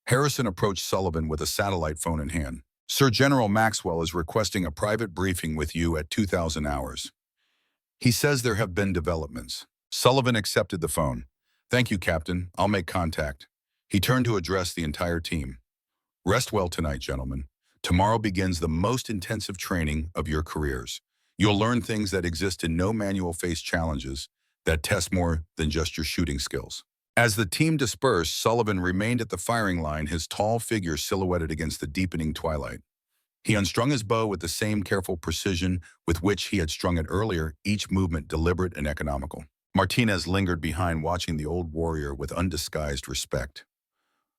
Harrison approached Sullivan with a satellite phone in hand. "Sir General Maxwell is requesting a private briefing with you at 2000 hours. He says there have been developments." Sullivan accepted the phone. "Thank you, Captain. I'll make contact." He turned to address the entire team. "Rest well tonight, gentlemen. Tomorrow begins the most intensive training of your careers. You'll learn things that exist in no manual-faced challenges that test more than just your shooting skills." As the team dispersed, Sullivan remained at the firing line, his tall figure silhouetted against the deepening twilight. He unstrung his bow with the same careful precision with which he had strung it earlier, each movement deliberate and economical. Martinez lingered behind, watching the old warrior with undisguised respect.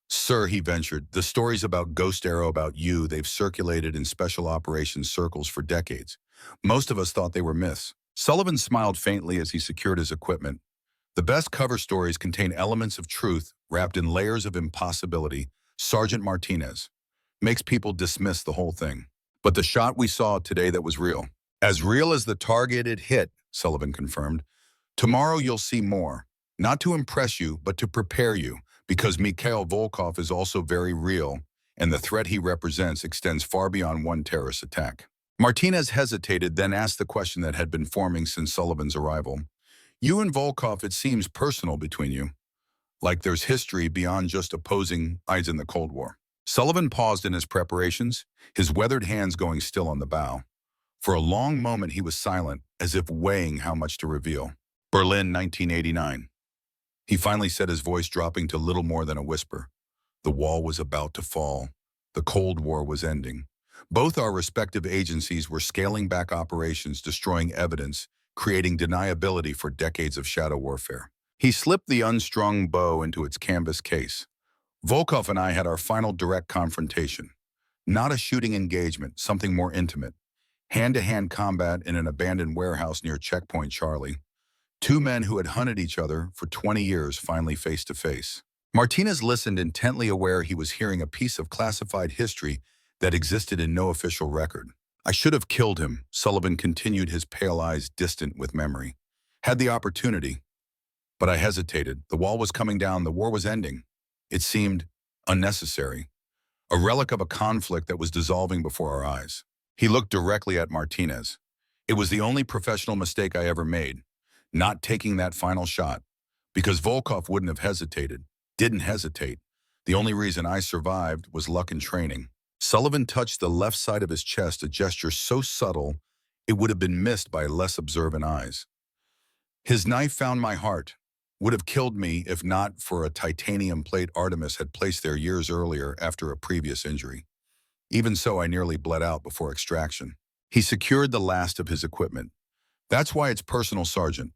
"Sir," he ventured, "the stories about Ghost Arrow, about you, they've circulated in special operations circles for decades. Most of us thought they were myths." Sullivan smiled faintly as he secured his equipment. "The best cover stories contain elements of truth wrapped in layers of impossibility, Sergeant Martinez. makes people dismiss the whole thing. But the shot we saw today that was real. As real as the target it hit, Sullivan confirmed. Tomorrow you'll see more. Not to impress you, but to prepare you, because Mikhail Volkov is also very real, and the threat he represents extends far beyond one terrorist attack. Martinez hesitated, then asked the question that had been forming since Sullivan's arrival. You and Volkov, it seems personal between you, like there's history beyond just opposing sides in the Cold War. Sullivan paused in his preparations, his weathered hands going still on the bow. For a long moment he was silent, as if weighing how much to reveal. Berlin, 1989. He finally said, his voice dropping to little more than a whisper. The wall was about to fall. The Cold War was ending. Both our respective agencies were scaling back operations, destroying evidence, creating deniability for decades of shadow warfare. He slipped the unstrung bow into its canvas case. Volkov and I had our final direct confrontation. Not a shooting engagement, something more intimate. Hand-to-hand combat in an abandoned warehouse near Checkpoint Charlie. Two men who had hunted each other for 20 years finally face to face. Martinez listened, intently aware he was hearing a piece of classified history that existed in no official record. I should have killed him, Sullivan continued, his pale eyes distant with memory. Had the opportunity, but I hesitated. The wall was coming down, the war was ending. It seemed unnecessary, a relic of a conflict that was dissolving before our eyes. He looked directly at Martinez. It was the only professional mistake I ever made, not taking that final shot, because Volkov wouldn't have hesitated, didn't hesitate. The only reason I survived was luck and training. Sullivan touched the left side of his chest, a gesture so subtle it would have been missed by less observant eyes. His knife found my heart, would have killed me if not for a titanium plate Artemis had placed there years earlier after a previous injury. Even so, I nearly bled out before extraction. He secured the last of his equipment. That's why it's personal, Sergeant.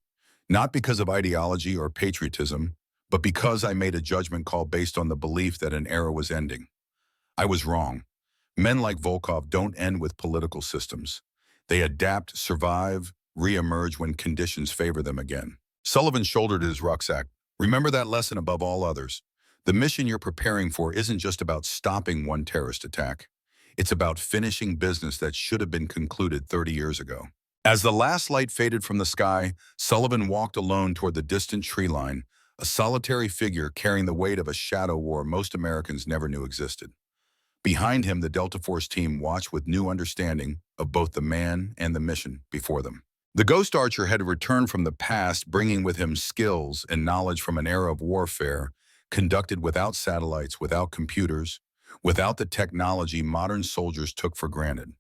Not because of ideology or patriotism, but because I made a judgment call based on the belief that an era was ending. I was wrong. Men like Volkov don't end with political systems. They adapt, survive, re-emerge when conditions favor them again. Sullivan shouldered his rucksack. Remember that lesson above all others. The mission you're preparing for isn't just about stopping one terrorist attack. It's about finishing business that should have been concluded 30 years ago. As the last light faded from the sky, Sullivan walked alone toward the distant tree line, a solitary figure carrying the weight of a shadow war most Americans never knew existed. Behind him, the Delta Force team watched with new understanding of both the man and the mission before them. The Ghost Archer had returned from the past, bringing with him skills and knowledge from an era of warfare conducted without satellites, without computers, without the technology modern soldiers took for granted.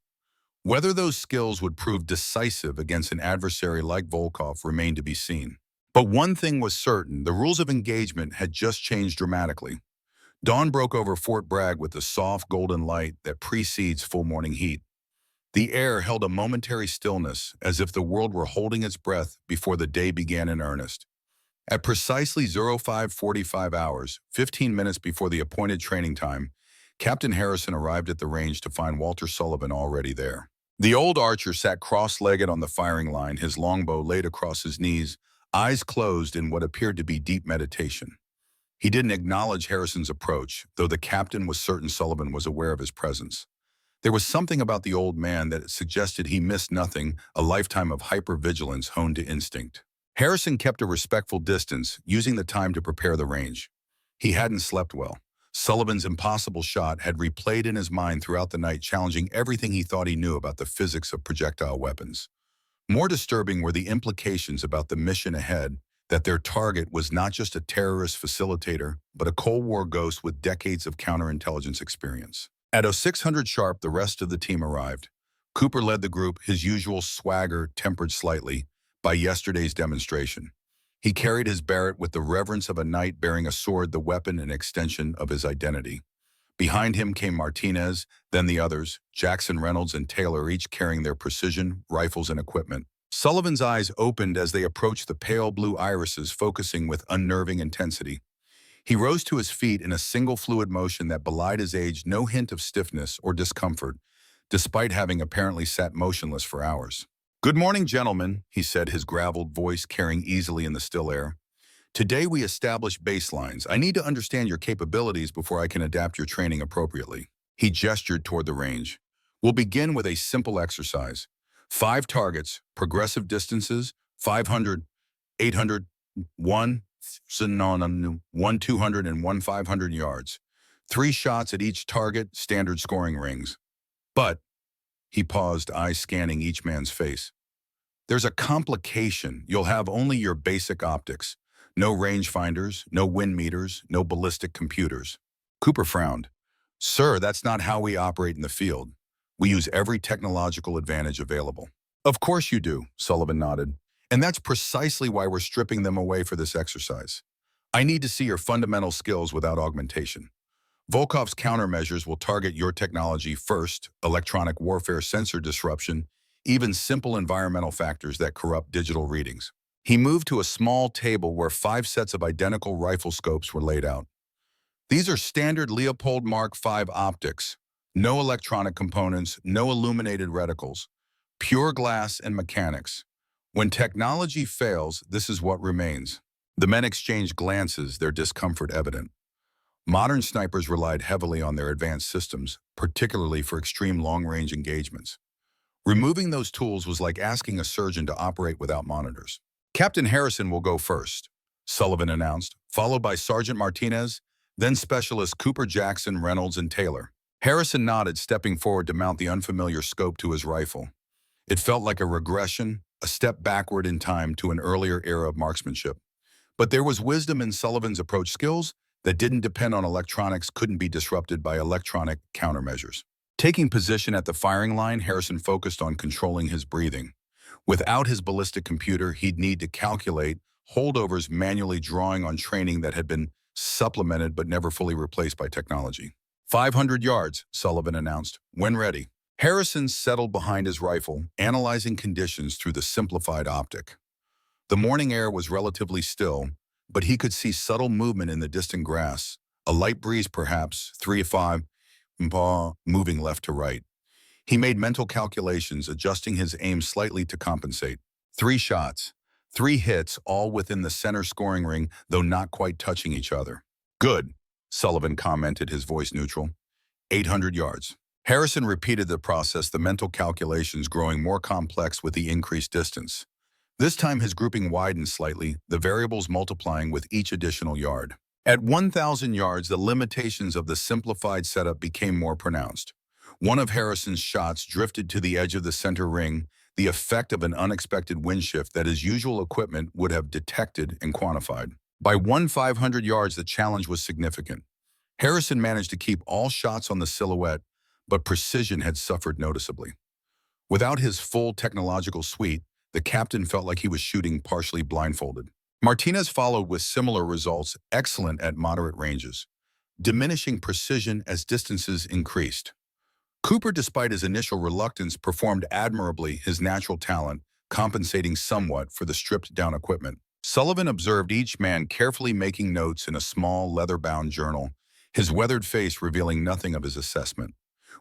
Whether those skills would prove decisive against an adversary like Volkov remained to be seen. But one thing was certain, the rules of engagement had just changed dramatically. Dawn broke over Fort Bragg with the soft golden light that precedes full morning heat. The air held a momentary stillness, as if the world were holding its breath before the day began in earnest. At precisely 05:45 hours, 15 minutes before the appointed training time, Captain Harrison arrived at the range to find Walter Sullivan already there. The old archer sat cross-legged on the firing line, his longbow laid across his knees, eyes closed in what appeared to be deep meditation. He didn't acknowledge Harrison's approach, though the captain was certain Sullivan was aware of his presence. There was something about the old man that suggested he missed nothing, a lifetime of hypervigilance honed to instinct. Harrison kept a respectful distance, using the time to prepare the range. He hadn't slept well. Sullivan's impossible shot had replayed in his mind throughout the night, challenging everything he thought he knew about the physics of projectile weapons. More disturbing were the implications about the mission ahead, that their target was not just a terrorist facilitator, but a Cold War ghost with decades of counterintelligence experience. At 0600 sharp, the rest of the team arrived. Cooper led the group, his usual swagger tempered slightly by yesterday's demonstration. He carried his Barrett with the reverence of a knight bearing a sword, the weapon and extension of his identity. Behind him came Martinez, then the others, Jackson, Reynolds, and Taylor, each carrying their precision, rifles, and equipment. Sullivan's eyes opened as they approached the pale blue irises, focusing with unnerving intensity. He rose to his feet in a single fluid motion that belied his age, no hint of stiffness or discomfort, despite having apparently sat motionless for hours. "Good morning, gentlemen," he said, his graveled voice carrying easily in the still air. "Today we establish baselines. I need to understand your capabilities before I can adapt your training appropriately." He gestured toward the range. We'll begin with a simple exercise. 5 targets, progressive distances, 500, 800, 1, 200, and 1, 500 yards. 3 shots at each target, standard scoring rings. But, he paused, eyes scanning each man's face. There's a complication. You'll have only your basic optics. No rangefinders, no wind meters, no ballistic computers. Cooper frowned. Sir, that's not how we operate in the field. We use every technological advantage available. Of course you do, Sullivan nodded. And that's precisely why we're stripping them away for this exercise. I need to see your fundamental skills without augmentation. Volkov's countermeasures will target your technology first, electronic warfare sensor disruption, even simple environmental factors that corrupt digital readings. He moved to a small table where 5 sets of identical rifle scopes were laid out. These are standard Leopold Mark V optics. No electronic components, no illuminated reticles. Pure glass and mechanics. When technology fails, this is what remains. The men exchanged glances, their discomfort evident. Modern snipers relied heavily on their advanced systems, particularly for extreme long-range engagements. Removing those tools was like asking a surgeon to operate without monitors. Captain Harrison will go first, Sullivan announced, followed by Sergeant Martinez, then Specialists Cooper, Jackson, Reynolds, and Taylor. Harrison nodded, stepping forward to mount the unfamiliar scope to his rifle. It felt like a regression, a step backward in time to an earlier era of marksmanship. But there was wisdom in Sullivan's approach. Skills that didn't depend on electronics couldn't be disrupted by electronic countermeasures. Taking position at the firing line, Harrison focused on controlling his breathing. Without his ballistic computer, he'd need to calculate holdovers, manually drawing on training that had been supplemented but never fully replaced by technology. 500 yards, Sullivan announced, when ready. Harrison settled behind his rifle, analyzing conditions through the simplified optic. The morning air was relatively still, but he could see subtle movement in the distant grass, a light breeze perhaps, 3 to 5, moving left to right. He made mental calculations, adjusting his aim slightly to compensate. 3 shots, 3 hits, all within the center scoring ring, though not quite touching each other. Good, Sullivan commented, his voice neutral. 800 yards. Harrison repeated the process, the mental calculations growing more complex with the increased distance. This time his grouping widened slightly, the variables multiplying with each additional yard. At 1,000 yards, the limitations of the simplified setup became more pronounced. One of Harrison's shots drifted to the edge of the center ring, the effect of an unexpected wind shift that his usual equipment would have detected and quantified. By 500 yards, the challenge was significant. Harrison managed to keep all shots on the silhouette, but precision had suffered noticeably. Without his full technological suite, the captain felt like he was shooting partially blindfolded. Martinez followed with similar results, excellent at moderate ranges, diminishing precision as distances increased. Cooper, despite his initial reluctance, performed admirably, his natural talent compensating somewhat for the stripped-down equipment. Sullivan observed each man carefully making notes in a small leather-bound journal, his weathered face revealing nothing of his assessment.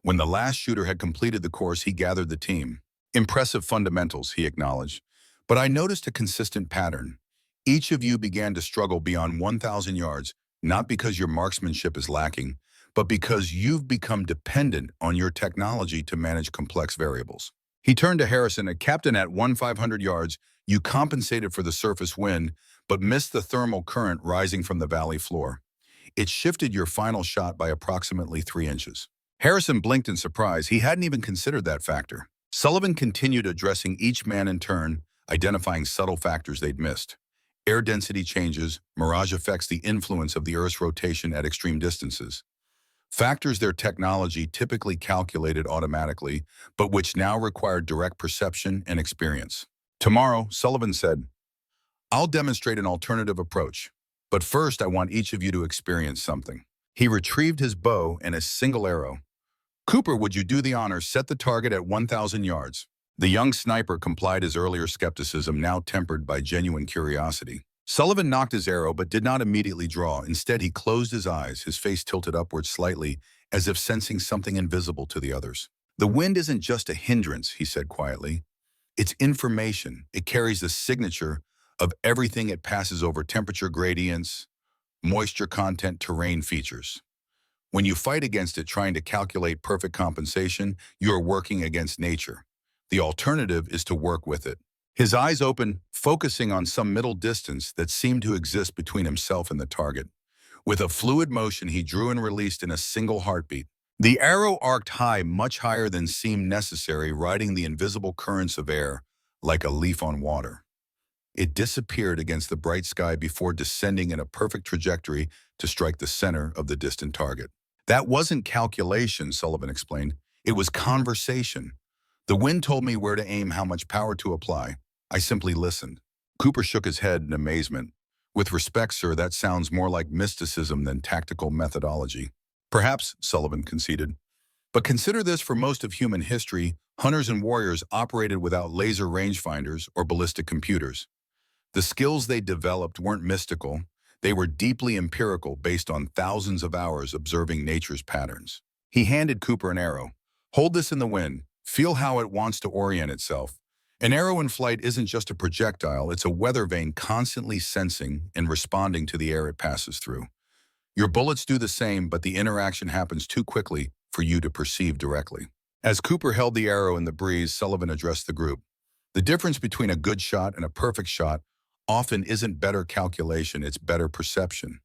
When the last shooter had completed the course, he gathered the team. Impressive fundamentals, he acknowledged, but I noticed a consistent pattern. Each of you began to struggle beyond 1,000 yards, not because your marksmanship is lacking, but because you've become dependent on your technology to manage complex variables. He turned to Harrison, a captain at 1,500 yards. You compensated for the surface wind, but missed the thermal current rising from the valley floor. It shifted your final shot by approximately 3 inches. Harrison blinked in surprise. He hadn't even considered that factor. Sullivan continued addressing each man in turn, identifying subtle factors they'd missed. Air density changes, mirage effects, the influence of the Earth's rotation at extreme distances. Factors their technology typically calculated automatically, but which now required direct perception and experience. Tomorrow, Sullivan said, I'll demonstrate an alternative approach, but first I want each of you to experience something. He retrieved his bow and a single arrow. Cooper, would you do the honors? Set the target at 1,000 yards. The young sniper complied, his earlier skepticism now tempered by genuine curiosity. Sullivan knocked his arrow but did not immediately draw. Instead, he closed his eyes, his face tilted upward slightly, as if sensing something invisible to the others. The wind isn't just a hindrance, he said quietly. It's information. It carries the signature of everything it passes over: temperature gradients, moisture content, terrain features. When you fight against it trying to calculate perfect compensation, you are working against nature. The alternative is to work with it. His eyes opened, focusing on some middle distance that seemed to exist between himself and the target. With a fluid motion, he drew and released in a single heartbeat. The arrow arced high, much higher than seemed necessary, riding the invisible currents of air like a leaf on water. It disappeared against the bright sky before descending in a perfect trajectory to strike the center of the distant target. That wasn't calculation, Sullivan explained. It was conversation. The wind told me where to aim, how much power to apply. I simply listened. Cooper shook his head in amazement. With respect, sir, that sounds more like mysticism than tactical methodology. Perhaps, Sullivan conceded. But consider this, for most of human history, hunters and warriors operated without laser rangefinders or ballistic computers. The skills they developed weren't mystical. They were deeply empirical, based on thousands of hours observing nature's patterns. He handed Cooper an arrow. Hold this in the wind. Feel how it wants to orient itself. An arrow in flight isn't just a projectile, it's a weather vane constantly sensing and responding to the air it passes through. Your bullets do the same, but the interaction happens too quickly for you to perceive directly. As Cooper held the arrow in the breeze, Sullivan addressed the group. The difference between a good shot and a perfect shot often isn't better calculation, it's better perception.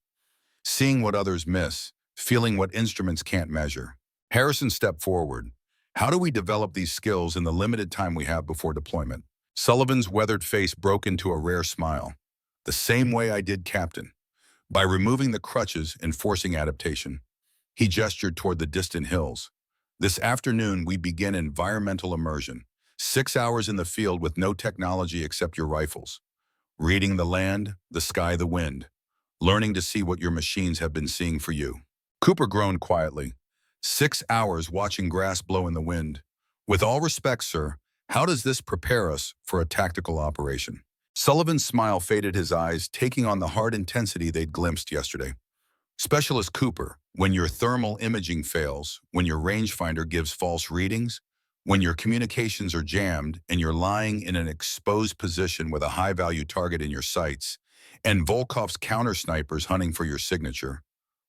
Seeing what others miss, feeling what instruments can't measure. Harrison stepped forward. How do we develop these skills in the limited time we have before deployment? Sullivan's weathered face broke into a rare smile. The same way I did, Captain. By removing the crutches and forcing adaptation. He gestured toward the distant hills. This afternoon, we begin environmental immersion. 6 hours in the field with no technology except your rifles. Reading the land, the sky, the wind. Learning to see what your machines have been seeing for you. Cooper groaned quietly. 6 hours watching grass blow in the wind. With all respect, sir, how does this prepare us for a tactical operation? Sullivan's smile faded his eyes, taking on the hard intensity they'd glimpsed yesterday. Specialist Cooper, when your thermal imaging fails, when your rangefinder gives false readings, when your communications are jammed and you're lying in an exposed position with a high-value target in your sights, and Volkov's counter-snipers hunting for your signature,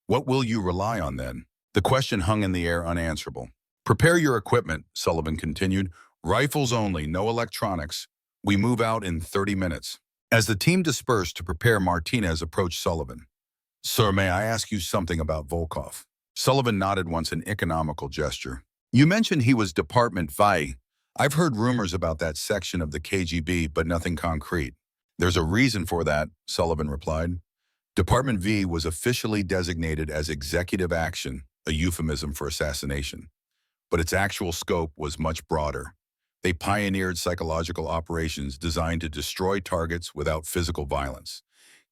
what will you rely on then? The question hung in the air unanswerable. Prepare your equipment, Sullivan continued. Rifles only, no electronics. We move out in 30 minutes. As the team dispersed to prepare, Martinez approached Sullivan. Sir, may I ask you something about Volkov? Sullivan nodded once, an economical gesture. You mentioned he was Department VI. I've heard rumors about that section of the KGB, but nothing concrete. There's a reason for that, Sullivan replied. Department V was officially designated as executive action, a euphemism for assassination. But its actual scope was much broader. They pioneered psychological operations designed to destroy targets without physical violence.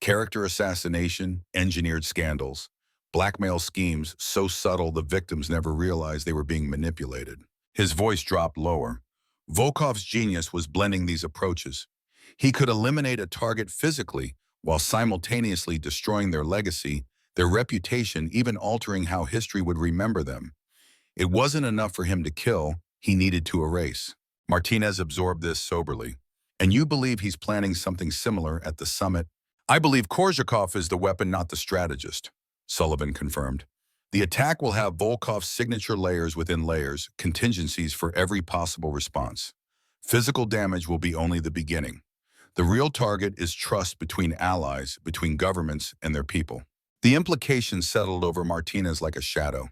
Character assassination, engineered scandals, blackmail schemes so subtle the victims never realized they were being manipulated. His voice dropped lower. Volkov's genius was blending these approaches. He could eliminate a target physically while simultaneously destroying their legacy, their reputation, even altering how history would remember them. It wasn't enough for him to kill, he needed to erase. Martinez absorbed this soberly. And you believe he's planning something similar at the summit? I believe Korzhakov is the weapon, not the strategist, Sullivan confirmed. The attack will have Volkov's signature layers within layers, contingencies for every possible response. Physical damage will be only the beginning. The real target is trust between allies, between governments and their people. The implications settled over Martinez like a shadow.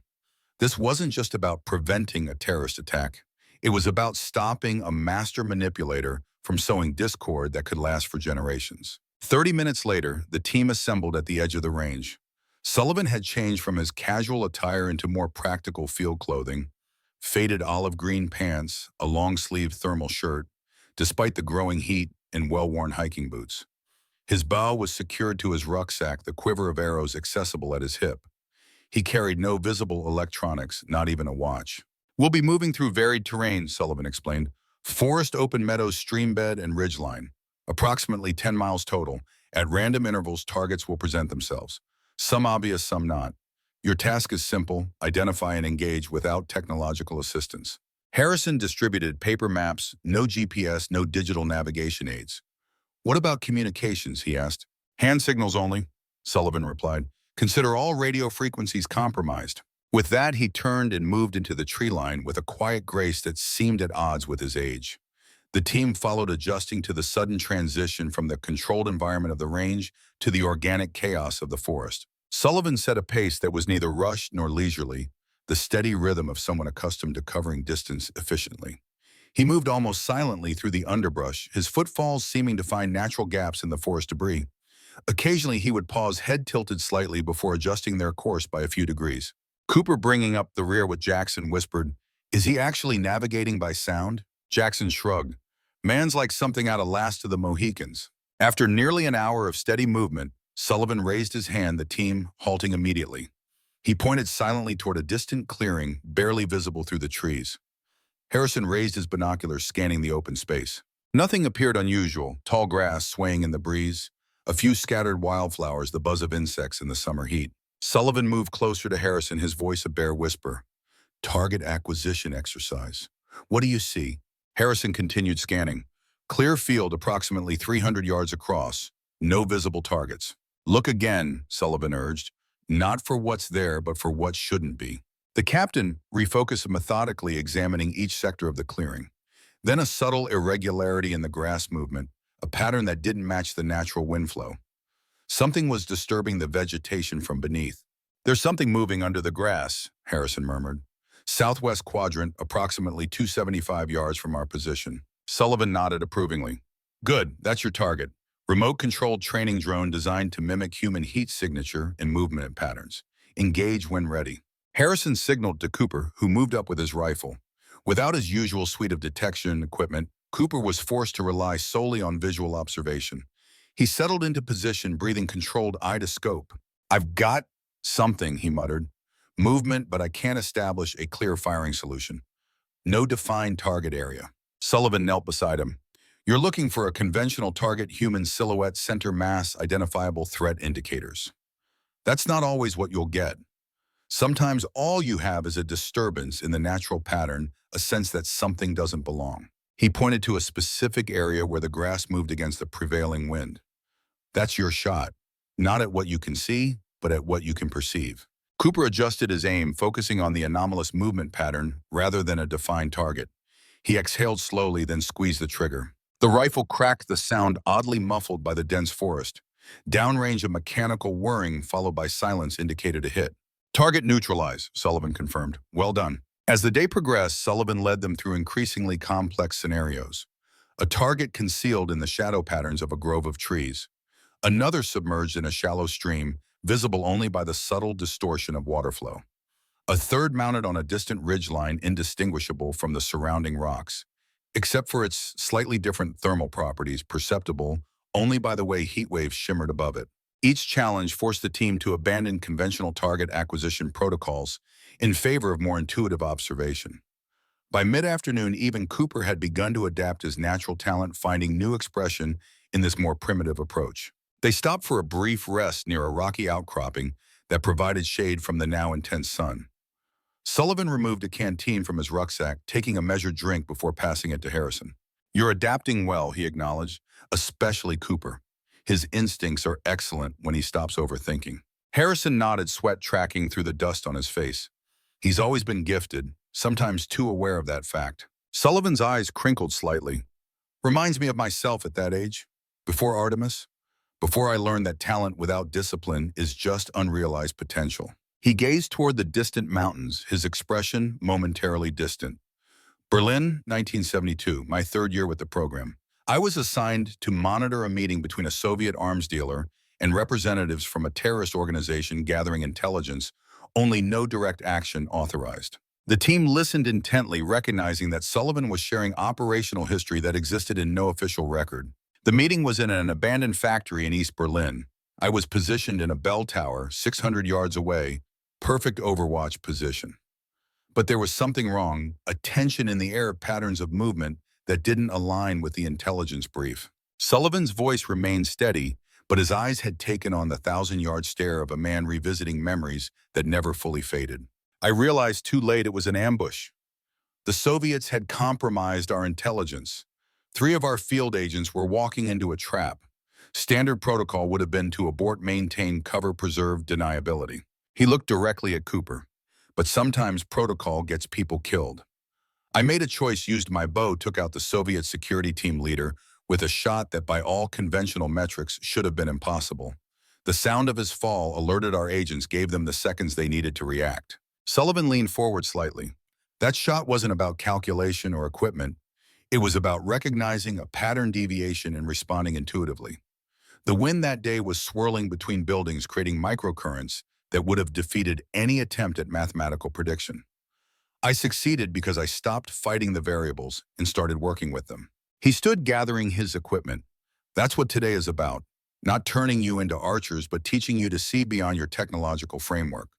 This wasn't just about preventing a terrorist attack. It was about stopping a master manipulator from sowing discord that could last for generations. 30 minutes later, the team assembled at the edge of the range. Sullivan had changed from his casual attire into more practical field clothing, faded olive green pants, a long-sleeved thermal shirt, despite the growing heat, and well-worn hiking boots. His bow was secured to his rucksack, the quiver of arrows accessible at his hip. He carried no visible electronics, not even a watch. We'll be moving through varied terrain, Sullivan explained. Forest, open meadows, streambed, and ridgeline. Approximately 10 miles total. At random intervals, targets will present themselves. Some obvious, some not. Your task is simple: identify and engage without technological assistance. Harrison distributed paper maps, no GPS, no digital navigation aids. What about communications, he asked. Hand signals only, Sullivan replied. Consider all radio frequencies compromised. With that, he turned and moved into the tree line with a quiet grace that seemed at odds with his age. The team followed, adjusting to the sudden transition from the controlled environment of the range to the organic chaos of the forest. Sullivan set a pace that was neither rushed nor leisurely, the steady rhythm of someone accustomed to covering distance efficiently. He moved almost silently through the underbrush, his footfalls seeming to find natural gaps in the forest debris. Occasionally, he would pause, head tilted slightly before adjusting their course by a few degrees. Cooper, bringing up the rear with Jackson, whispered, "Is he actually navigating by sound?" Jackson shrugged. "Man's like something out of Last of the Mohicans." After nearly an hour of steady movement, Sullivan raised his hand, the team halting immediately. He pointed silently toward a distant clearing, barely visible through the trees. Harrison raised his binoculars, scanning the open space. Nothing appeared unusual: tall grass swaying in the breeze, a few scattered wildflowers, the buzz of insects in the summer heat. Sullivan moved closer to Harrison, his voice a bare whisper. "Target acquisition exercise. What do you see?" Harrison continued scanning. "Clear field approximately 300 yards across. No visible targets." "Look again," Sullivan urged. "Not for what's there, but for what shouldn't be." The captain refocused, methodically examining each sector of the clearing. Then a subtle irregularity in the grass movement, a pattern that didn't match the natural wind flow. Something was disturbing the vegetation from beneath. "There's something moving under the grass," Harrison murmured. "Southwest quadrant, approximately 275 yards from our position." Sullivan nodded approvingly. "Good, that's your target. Remote-controlled training drone designed to mimic human heat signature and movement patterns. Engage when ready." Harrison signaled to Cooper, who moved up with his rifle. Without his usual suite of detection equipment, Cooper was forced to rely solely on visual observation. He settled into position, breathing controlled, eye to scope. "I've got something," he muttered. "Movement, but I can't establish a clear firing solution. No defined target area." Sullivan knelt beside him. "You're looking for a conventional target: human silhouette, center mass, identifiable threat indicators. That's not always what you'll get. Sometimes all you have is a disturbance in the natural pattern, a sense that something doesn't belong." He pointed to a specific area where the grass moved against the prevailing wind. "That's your shot. Not at what you can see, but at what you can perceive." Cooper adjusted his aim, focusing on the anomalous movement pattern rather than a defined target. He exhaled slowly, then squeezed the trigger. The rifle cracked, the sound oddly muffled by the dense forest. Downrange, a mechanical whirring followed by silence indicated a hit. "Target neutralized," Sullivan confirmed. "Well done." As the day progressed, Sullivan led them through increasingly complex scenarios. A target concealed in the shadow patterns of a grove of trees. Another submerged in a shallow stream, visible only by the subtle distortion of water flow. A third mounted on a distant ridgeline, indistinguishable from the surrounding rocks, except for its slightly different thermal properties, perceptible only by the way heat waves shimmered above it. Each challenge forced the team to abandon conventional target acquisition protocols in favor of more intuitive observation. By mid-afternoon, even Cooper had begun to adapt his natural talent, finding new expression in this more primitive approach. They stopped for a brief rest near a rocky outcropping that provided shade from the now intense sun. Sullivan removed a canteen from his rucksack, taking a measured drink before passing it to Harrison. "You're adapting well," he acknowledged, "especially Cooper. His instincts are excellent when he stops overthinking." Harrison nodded, sweat tracking through the dust on his face. "He's always been gifted, sometimes too aware of that fact." Sullivan's eyes crinkled slightly. "Reminds me of myself at that age. Before Artemis. Before I learned that talent without discipline is just unrealized potential." He gazed toward the distant mountains, his expression momentarily distant. "Berlin, 1972, my third year with the program. I was assigned to monitor a meeting between a Soviet arms dealer and representatives from a terrorist organization gathering intelligence, only no direct action authorized." The team listened intently, recognizing that Sullivan was sharing operational history that existed in no official record. The meeting was in an abandoned factory in East Berlin. I was positioned in a bell tower, 600 yards away, perfect overwatch position. But there was something wrong, a tension in the air, patterns of movement that didn't align with the intelligence brief. Sullivan's voice remained steady, but his eyes had taken on the thousand-yard stare of a man revisiting memories that never fully faded. "I realized too late it was an ambush. The Soviets had compromised our intelligence. 3 of our field agents were walking into a trap. Standard protocol would have been to abort, maintain cover, preserve deniability." He looked directly at Cooper. but sometimes protocol gets people killed. I made a choice, used my bow, took out the Soviet security team leader with a shot that by all conventional metrics should have been impossible. The sound of his fall alerted our agents, gave them the seconds they needed to react. Sullivan leaned forward slightly. That shot wasn't about calculation or equipment. It was about recognizing a pattern deviation and responding intuitively. The wind that day was swirling between buildings, creating microcurrents that would have defeated any attempt at mathematical prediction. I succeeded because I stopped fighting the variables and started working with them. He stood gathering his equipment. That's what today is about. Not turning you into archers, but teaching you to see beyond your technological framework,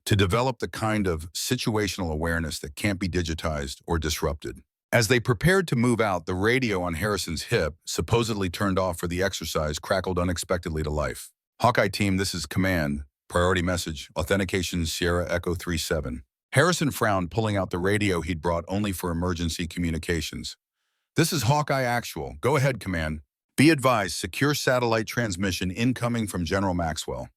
to develop the kind of situational awareness that can't be digitized or disrupted. As they prepared to move out, the radio on Harrison's hip, supposedly turned off for the exercise, crackled unexpectedly to life. Hawkeye team, this is command. Priority message, authentication Sierra Echo 37. Harrison frowned, pulling out the radio he'd brought only for emergency communications. This is Hawkeye Actual. Go ahead, command. Be advised, secure satellite transmission incoming from General Maxwell.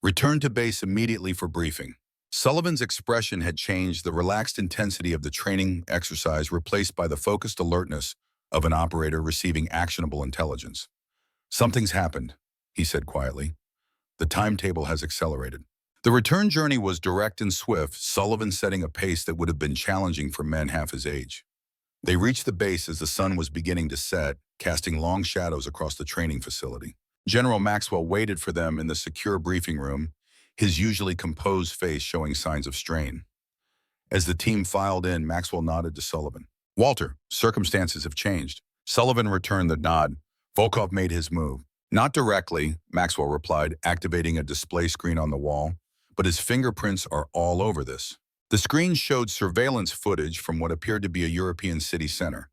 Return to base immediately for briefing. Sullivan's expression had changed, the relaxed intensity of the training exercise replaced by the focused alertness of an operator receiving actionable intelligence. Something's happened, he said quietly. The timetable has accelerated. The return journey was direct and swift, Sullivan setting a pace that would have been challenging for men half his age. They reached the base as the sun was beginning to set, casting long shadows across the training facility. General Maxwell waited for them in the secure briefing room, his usually composed face showing signs of strain. As the team filed in, Maxwell nodded to Sullivan. Walter, circumstances have changed. Sullivan returned the nod. Volkov made his move. Not directly, Maxwell replied, activating a display screen on the wall, but his fingerprints are all over this. The screen showed surveillance footage from what appeared to be a European city center.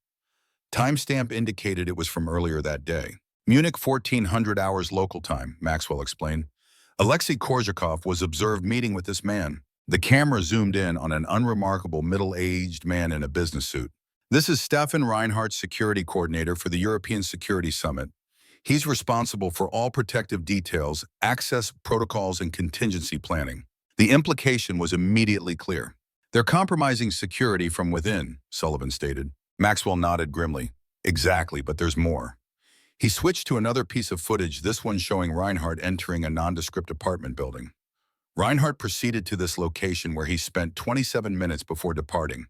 Timestamp indicated it was from earlier that day. Munich 1400 hours local time, Maxwell explained. Alexei Korzhakov was observed meeting with this man. The camera zoomed in on an unremarkable middle-aged man in a business suit. This is Stefan Reinhardt, security coordinator for the European Security Summit. He's responsible for all protective details, access protocols, and contingency planning. The implication was immediately clear. They're compromising security from within, Sullivan stated. Maxwell nodded grimly. Exactly, but there's more. He switched to another piece of footage, this one showing Reinhardt entering a nondescript apartment building. Reinhardt proceeded to this location where he spent 27 minutes before departing.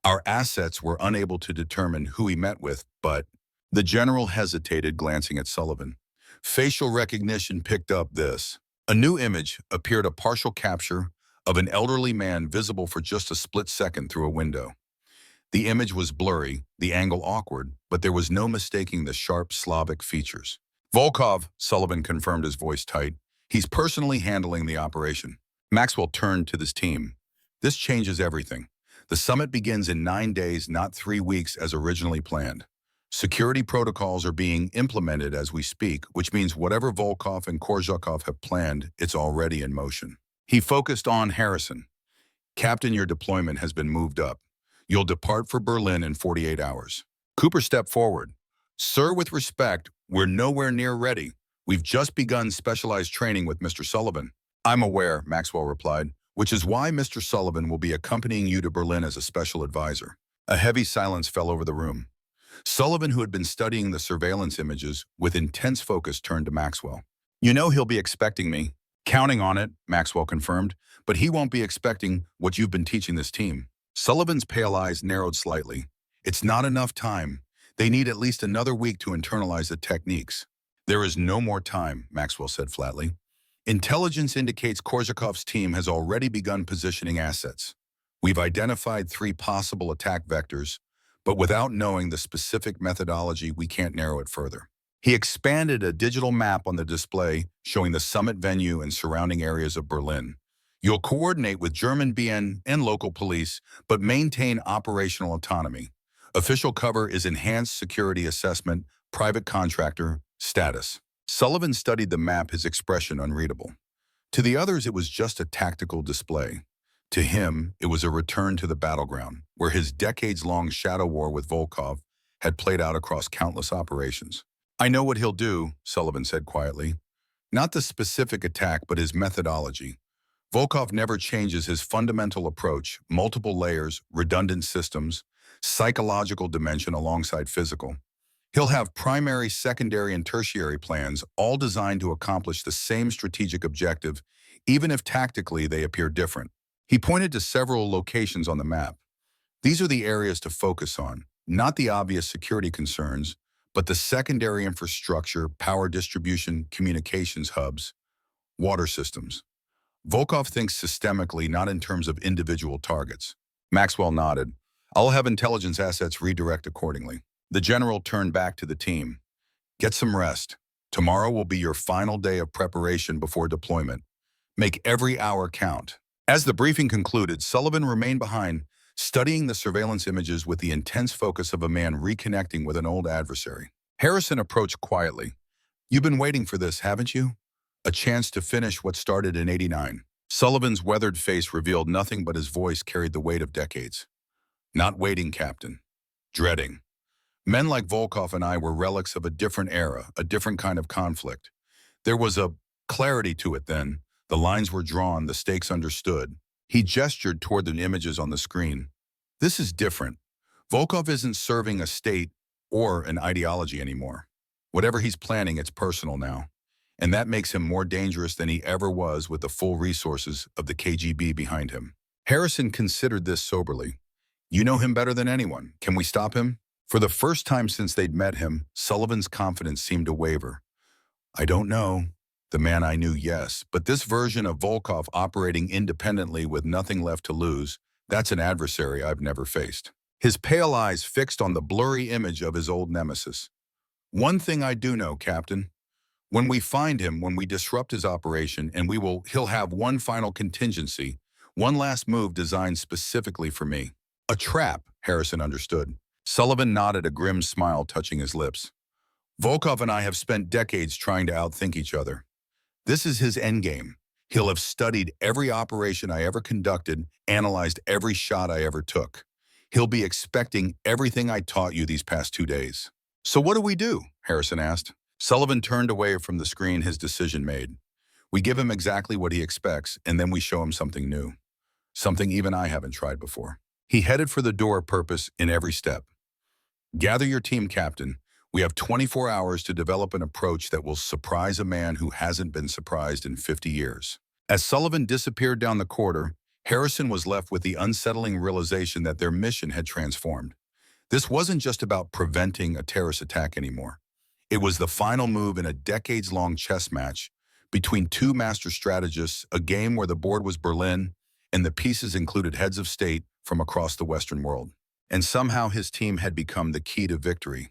Our assets were unable to determine who he met with, but the general hesitated, glancing at Sullivan. Facial recognition picked up this. A new image appeared, a partial capture of an elderly man visible for just a split second through a window. The image was blurry, the angle awkward, but there was no mistaking the sharp Slavic features. Volkov, Sullivan confirmed, his voice tight. He's personally handling the operation. Maxwell turned to this team. This changes everything. The summit begins in 9 days, not 3 weeks as originally planned. Security protocols are being implemented as we speak, which means whatever Volkov and Korzhakov have planned, it's already in motion. He focused on Harrison. Captain, your deployment has been moved up. You'll depart for Berlin in 48 hours. Cooper stepped forward. Sir, with respect, we're nowhere near ready. We've just begun specialized training with Mr. Sullivan. I'm aware, Maxwell replied, which is why Mr. Sullivan will be accompanying you to Berlin as a special advisor. A heavy silence fell over the room. Sullivan, who had been studying the surveillance images with intense focus, turned to Maxwell. You know he'll be expecting me. Counting on it, Maxwell confirmed, but he won't be expecting what you've been teaching this team. Sullivan's pale eyes narrowed slightly. It's not enough time. They need at least another week to internalize the techniques. There is no more time, Maxwell said flatly. Intelligence indicates Korzhakov's team has already begun positioning assets. We've identified 3 possible attack vectors, but without knowing the specific methodology, we can't narrow it further. He expanded a digital map on the display showing the summit venue and surrounding areas of Berlin. You'll coordinate with German BN and local police, but maintain operational autonomy. Official cover is enhanced security assessment, private contractor, status. Sullivan studied the map, his expression unreadable. To the others, it was just a tactical display. To him, it was a return to the battleground, where his decades-long shadow war with Volkov had played out across countless operations. I know what he'll do, Sullivan said quietly. Not the specific attack, but his methodology. Volkov never changes his fundamental approach: multiple layers, redundant systems, psychological dimension alongside physical. He'll have primary, secondary, and tertiary plans, all designed to accomplish the same strategic objective, even if tactically they appear different. He pointed to several locations on the map. These are the areas to focus on, not the obvious security concerns, but the secondary infrastructure, power distribution, communications hubs, water systems. Volkov thinks systemically, not in terms of individual targets. Maxwell nodded. I'll have intelligence assets redirect accordingly. The general turned back to the team. Get some rest. Tomorrow will be your final day of preparation before deployment. Make every hour count. As the briefing concluded, Sullivan remained behind, studying the surveillance images with the intense focus of a man reconnecting with an old adversary. Harrison approached quietly. You've been waiting for this, haven't you? A chance to finish what started in '89. Sullivan's weathered face revealed nothing, but his voice carried the weight of decades. Not waiting, Captain. Dreading. Men like Volkov and I were relics of a different era, a different kind of conflict. There was a clarity to it then. The lines were drawn, the stakes understood. He gestured toward the images on the screen. This is different. Volkov isn't serving a state or an ideology anymore. Whatever he's planning, it's personal now. And that makes him more dangerous than he ever was with the full resources of the KGB behind him. Harrison considered this soberly. You know him better than anyone. Can we stop him? For the first time since they'd met him, Sullivan's confidence seemed to waver. I don't know. The man I knew, yes. But this version of Volkov operating independently with nothing left to lose, that's an adversary I've never faced. His pale eyes fixed on the blurry image of his old nemesis. One thing I do know, Captain. When we find him, when we disrupt his operation, and he'll have one final contingency, one last move designed specifically for me. A trap, Harrison understood. Sullivan nodded, a grim smile touching his lips. Volkov and I have spent decades trying to outthink each other. This is his endgame. He'll have studied every operation I ever conducted, analyzed every shot I ever took. He'll be expecting everything I taught you these past 2 days. So what do we do? Harrison asked. Sullivan turned away from the screen, his decision made. We give him exactly what he expects, and then we show him something new. Something even I haven't tried before. He headed for the door, purpose in every step. Gather your team, Captain. We have 24 hours to develop an approach that will surprise a man who hasn't been surprised in 50 years. As Sullivan disappeared down the corridor, Harrison was left with the unsettling realization that their mission had transformed. This wasn't just about preventing a terrorist attack anymore. It was the final move in a decades-long chess match between two master strategists, a game where the board was Berlin and the pieces included heads of state from across the Western world. And somehow his team had become the key to victory.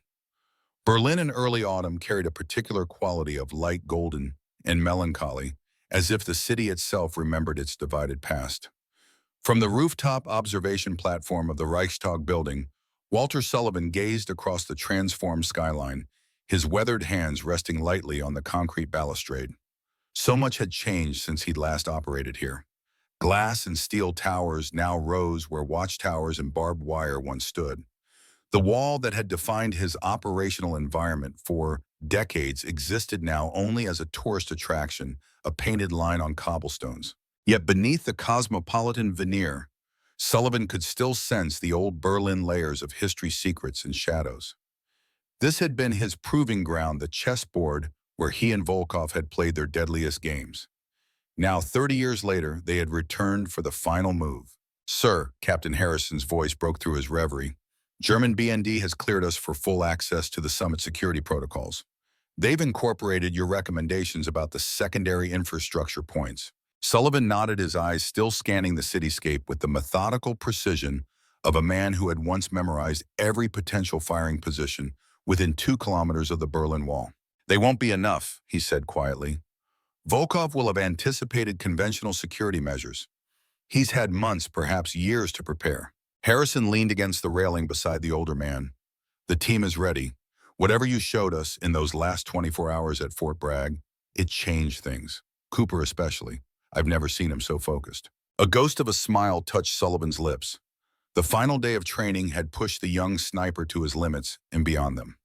Berlin in early autumn carried a particular quality of light golden and melancholy, as if the city itself remembered its divided past. From the rooftop observation platform of the Reichstag building, Walter Sullivan gazed across the transformed skyline, his weathered hands resting lightly on the concrete balustrade. So much had changed since he'd last operated here. Glass and steel towers now rose where watchtowers and barbed wire once stood. The wall that had defined his operational environment for decades existed now only as a tourist attraction, a painted line on cobblestones. Yet beneath the cosmopolitan veneer, Sullivan could still sense the old Berlin layers of history's secrets and shadows. This had been his proving ground, the chessboard where he and Volkov had played their deadliest games. Now, 30 years later, they had returned for the final move. Sir, Captain Harrison's voice broke through his reverie. German BND has cleared us for full access to the summit security protocols. They've incorporated your recommendations about the secondary infrastructure points. Sullivan nodded, his eyes still scanning the cityscape with the methodical precision of a man who had once memorized every potential firing position within 2 kilometers of the Berlin Wall. They won't be enough, he said quietly. Volkov will have anticipated conventional security measures. He's had months, perhaps years, to prepare. Harrison leaned against the railing beside the older man. The team is ready. Whatever you showed us in those last 24 hours at Fort Bragg, it changed things. Cooper especially. I've never seen him so focused. A ghost of a smile touched Sullivan's lips. The final day of training had pushed the young sniper to his limits and beyond them.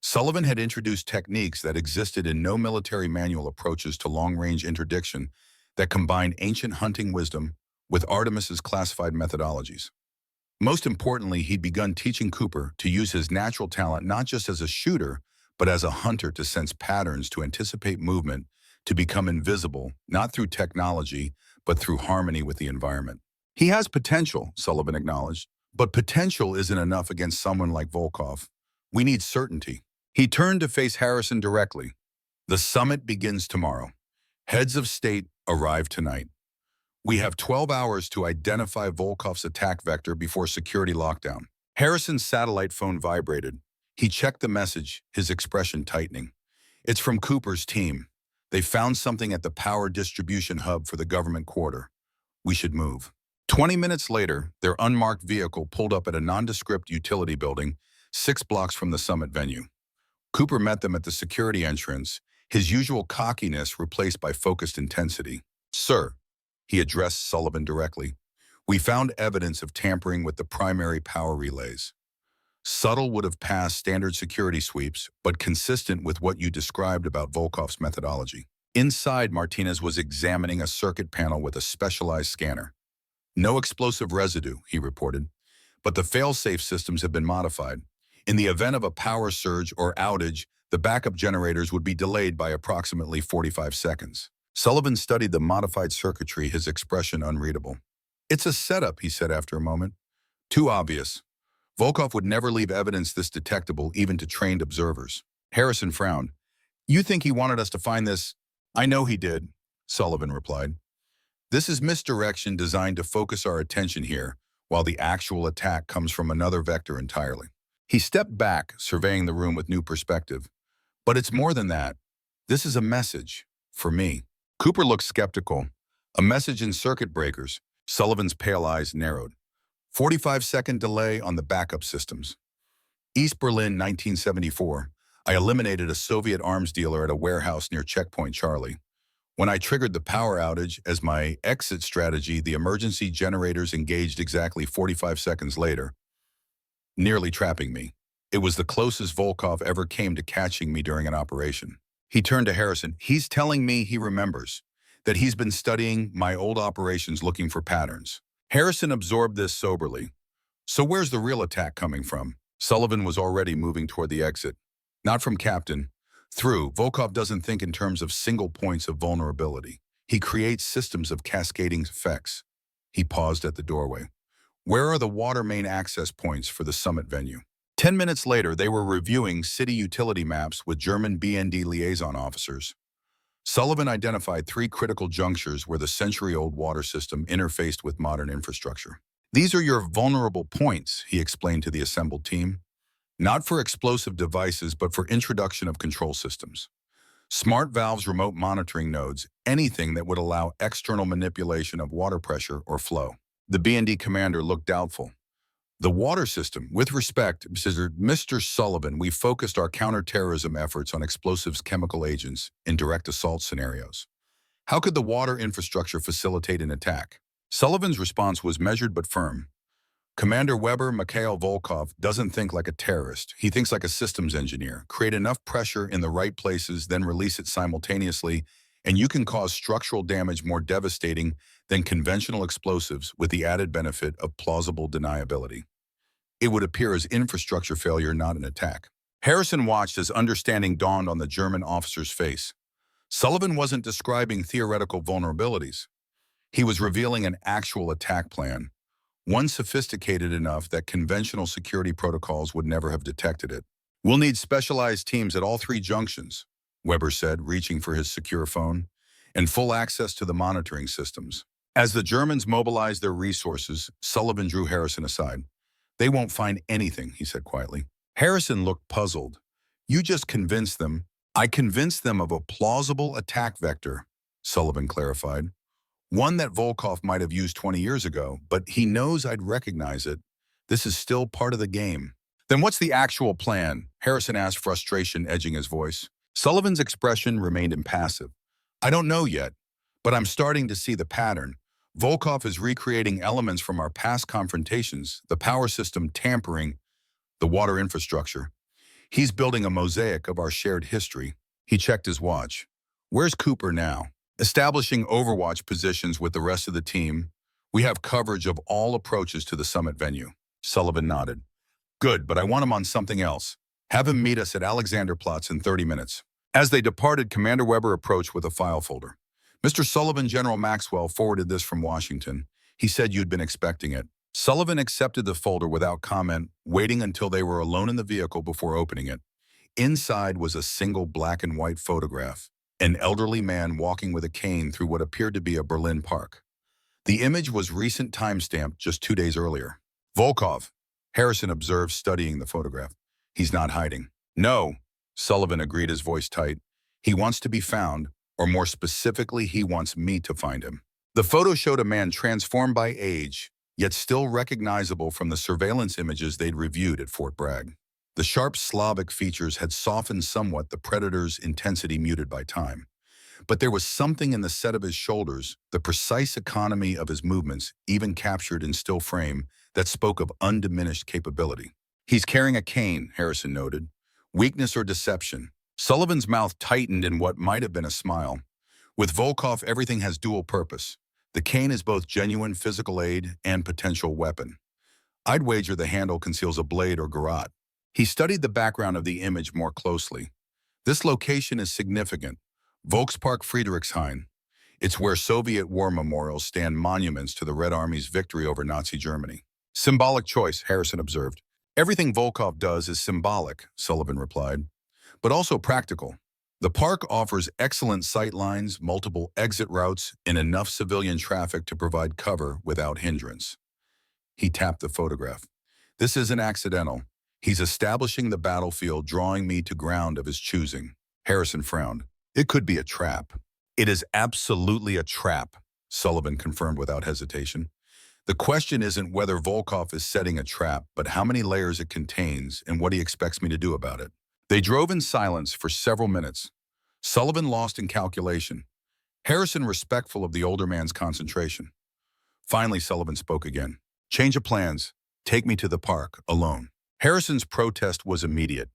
Sullivan had introduced techniques that existed in no military manual approaches to long-range interdiction that combined ancient hunting wisdom with Artemis's classified methodologies. Most importantly, he'd begun teaching Cooper to use his natural talent not just as a shooter, but as a hunter to sense patterns, to anticipate movement, to become invisible, not through technology, but through harmony with the environment. He has potential, Sullivan acknowledged, but potential isn't enough against someone like Volkov. We need certainty. He turned to face Harrison directly. The summit begins tomorrow. Heads of state arrive tonight. We have 12 hours to identify Volkov's attack vector before security lockdown. Harrison's satellite phone vibrated. He checked the message, his expression tightening. It's from Cooper's team. They found something at the power distribution hub for the government quarter. We should move. 20 minutes later, their unmarked vehicle pulled up at a nondescript utility building 6 blocks from the summit venue. Cooper met them at the security entrance, his usual cockiness replaced by focused intensity. Sir, he addressed Sullivan directly, we found evidence of tampering with the primary power relays. Subtle would have passed standard security sweeps, but consistent with what you described about Volkov's methodology. Inside, Martinez was examining a circuit panel with a specialized scanner. No explosive residue, he reported, but the fail-safe systems have been modified. In the event of a power surge or outage, the backup generators would be delayed by approximately 45 seconds. Sullivan studied the modified circuitry, his expression unreadable. It's a setup, he said after a moment. Too obvious. Volkov would never leave evidence this detectable even to trained observers. Harrison frowned. You think he wanted us to find this? I know he did, Sullivan replied. This is misdirection designed to focus our attention here, while the actual attack comes from another vector entirely. He stepped back, surveying the room with new perspective. But it's more than that. This is a message, for me. Cooper looked skeptical. A message in circuit breakers. Sullivan's pale eyes narrowed. 45-second delay on the backup systems. East Berlin, 1974. I eliminated a Soviet arms dealer at a warehouse near Checkpoint Charlie. When I triggered the power outage as my exit strategy, the emergency generators engaged exactly 45 seconds later, nearly trapping me. It was the closest Volkov ever came to catching me during an operation. He turned to Harrison. He's telling me he remembers, that he's been studying my old operations looking for patterns. Harrison absorbed this soberly. So where's the real attack coming from? Sullivan was already moving toward the exit. Not from Captain. Through, Volkov doesn't think in terms of single points of vulnerability. He creates systems of cascading effects. He paused at the doorway. Where are the water main access points for the summit venue? 10 minutes later, they were reviewing city utility maps with German BND liaison officers. Sullivan identified 3 critical junctures where the century-old water system interfaced with modern infrastructure. These are your vulnerable points, he explained to the assembled team. Not for explosive devices, but for introduction of control systems. Smart valves, remote monitoring nodes, anything that would allow external manipulation of water pressure or flow. The BND commander looked doubtful. The water system, with respect, Mr. Sullivan, we focused our counterterrorism efforts on explosives, chemical agents, in direct assault scenarios. How could the water infrastructure facilitate an attack? Sullivan's response was measured but firm. Commander Weber Mikhail Volkov doesn't think like a terrorist. He thinks like a systems engineer. Create enough pressure in the right places, then release it simultaneously, and you can cause structural damage more devastating than conventional explosives with the added benefit of plausible deniability. It would appear as infrastructure failure, not an attack. Harrison watched as understanding dawned on the German officer's face. Sullivan wasn't describing theoretical vulnerabilities. He was revealing an actual attack plan, one sophisticated enough that conventional security protocols would never have detected it. We'll need specialized teams at all 3 junctions, Weber said, reaching for his secure phone, and full access to the monitoring systems. As the Germans mobilized their resources, Sullivan drew Harrison aside. They won't find anything, he said quietly. Harrison looked puzzled. You just convinced them. I convinced them of a plausible attack vector, Sullivan clarified. One that Volkov might have used 20 years ago, but he knows I'd recognize it. This is still part of the game. Then what's the actual plan? Harrison asked, frustration edging his voice. Sullivan's expression remained impassive. I don't know yet, but I'm starting to see the pattern. Volkov is recreating elements from our past confrontations, the power system tampering, the water infrastructure. He's building a mosaic of our shared history. He checked his watch. Where's Cooper now? Establishing overwatch positions with the rest of the team, we have coverage of all approaches to the summit venue. Sullivan nodded. Good, but I want him on something else. Have him meet us at Alexanderplatz in 30 minutes. As they departed, Commander Weber approached with a file folder. Mr. Sullivan, General Maxwell forwarded this from Washington. He said you'd been expecting it. Sullivan accepted the folder without comment, waiting until they were alone in the vehicle before opening it. Inside was a single black and white photograph, an elderly man walking with a cane through what appeared to be a Berlin park. The image was recent timestamped just 2 days earlier. Volkov, Harrison observed, studying the photograph. He's not hiding. No, Sullivan agreed, his voice tight. He wants to be found, or more specifically, he wants me to find him. The photo showed a man transformed by age, yet still recognizable from the surveillance images they'd reviewed at Fort Bragg. The sharp Slavic features had softened somewhat, the predator's intensity muted by time. But there was something in the set of his shoulders, the precise economy of his movements, even captured in still frame, that spoke of undiminished capability. He's carrying a cane, Harrison noted. Weakness or deception? Sullivan's mouth tightened in what might have been a smile. With Volkov, everything has dual purpose. The cane is both genuine physical aid and potential weapon. I'd wager the handle conceals a blade or garrote. He studied the background of the image more closely. This location is significant. Volkspark Friedrichshain. It's where Soviet war memorials stand monuments to the Red Army's victory over Nazi Germany. Symbolic choice, Harrison observed. Everything Volkov does is symbolic, Sullivan replied, but also practical. The park offers excellent sight lines, multiple exit routes, and enough civilian traffic to provide cover without hindrance. He tapped the photograph. This isn't accidental. He's establishing the battlefield, drawing me to ground of his choosing. Harrison frowned. It could be a trap. It is absolutely a trap, Sullivan confirmed without hesitation. The question isn't whether Volkov is setting a trap, but how many layers it contains and what he expects me to do about it. They drove in silence for several minutes. Sullivan lost in calculation. Harrison respectful of the older man's concentration. Finally, Sullivan spoke again. Change of plans. Take me to the park, alone. Harrison's protest was immediate.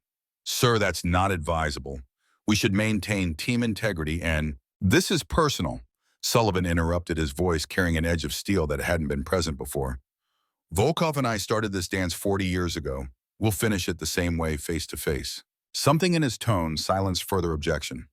Sir, that's not advisable. We should maintain team integrity and... This is personal. Sullivan interrupted, his voice carrying an edge of steel that hadn't been present before. Volkov and I started this dance 40 years ago. We'll finish it the same way, face to face. Something in his tone silenced further objection.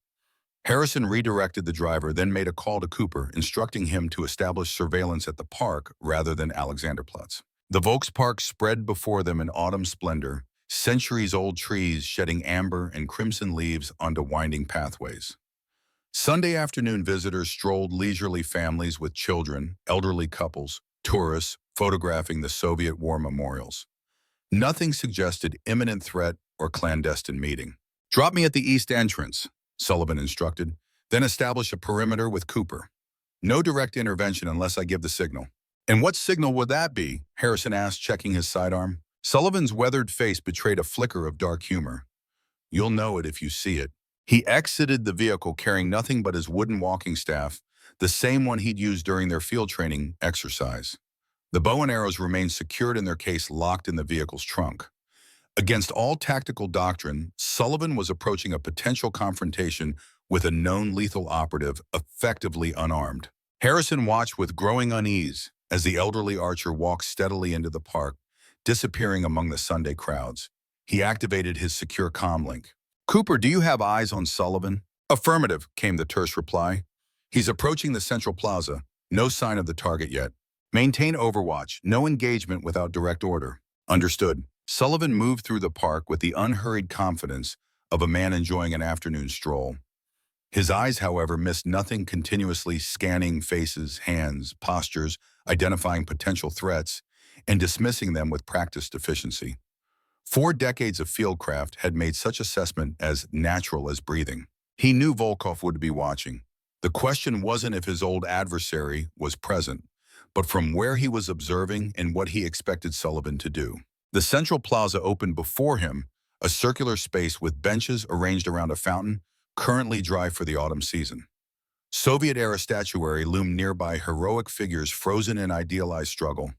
Harrison redirected the driver, then made a call to Cooper, instructing him to establish surveillance at the park rather than Alexanderplatz. The Volkspark spread before them in autumn splendor, centuries-old trees shedding amber and crimson leaves onto winding pathways. Sunday afternoon visitors strolled, leisurely families with children, elderly couples, tourists photographing the Soviet war memorials. Nothing suggested imminent threat or clandestine meeting. Drop me at the east entrance, Sullivan instructed, then establish a perimeter with Cooper. No direct intervention unless I give the signal. And what signal would that be? Harrison asked, checking his sidearm. Sullivan's weathered face betrayed a flicker of dark humor. You'll know it if you see it. He exited the vehicle carrying nothing but his wooden walking staff, the same one he'd used during their field training exercise. The bow and arrows remained secured in their case, locked in the vehicle's trunk. Against all tactical doctrine, Sullivan was approaching a potential confrontation with a known lethal operative, effectively unarmed. Harrison watched with growing unease as the elderly archer walked steadily into the park, disappearing among the Sunday crowds. He activated his secure comlink. Cooper, do you have eyes on Sullivan? Affirmative, came the terse reply. He's approaching the central plaza. No sign of the target yet. Maintain overwatch. No engagement without direct order. Understood. Sullivan moved through the park with the unhurried confidence of a man enjoying an afternoon stroll. His eyes, however, missed nothing, continuously scanning faces, hands, postures, identifying potential threats, and dismissing them with practiced efficiency. 4 decades of fieldcraft had made such assessment as natural as breathing. He knew Volkov would be watching. The question wasn't if his old adversary was present, but from where he was observing and what he expected Sullivan to do. The central plaza opened before him, a circular space with benches arranged around a fountain, currently dry for the autumn season. Soviet-era statuary loomed nearby, heroic figures frozen in idealized struggle.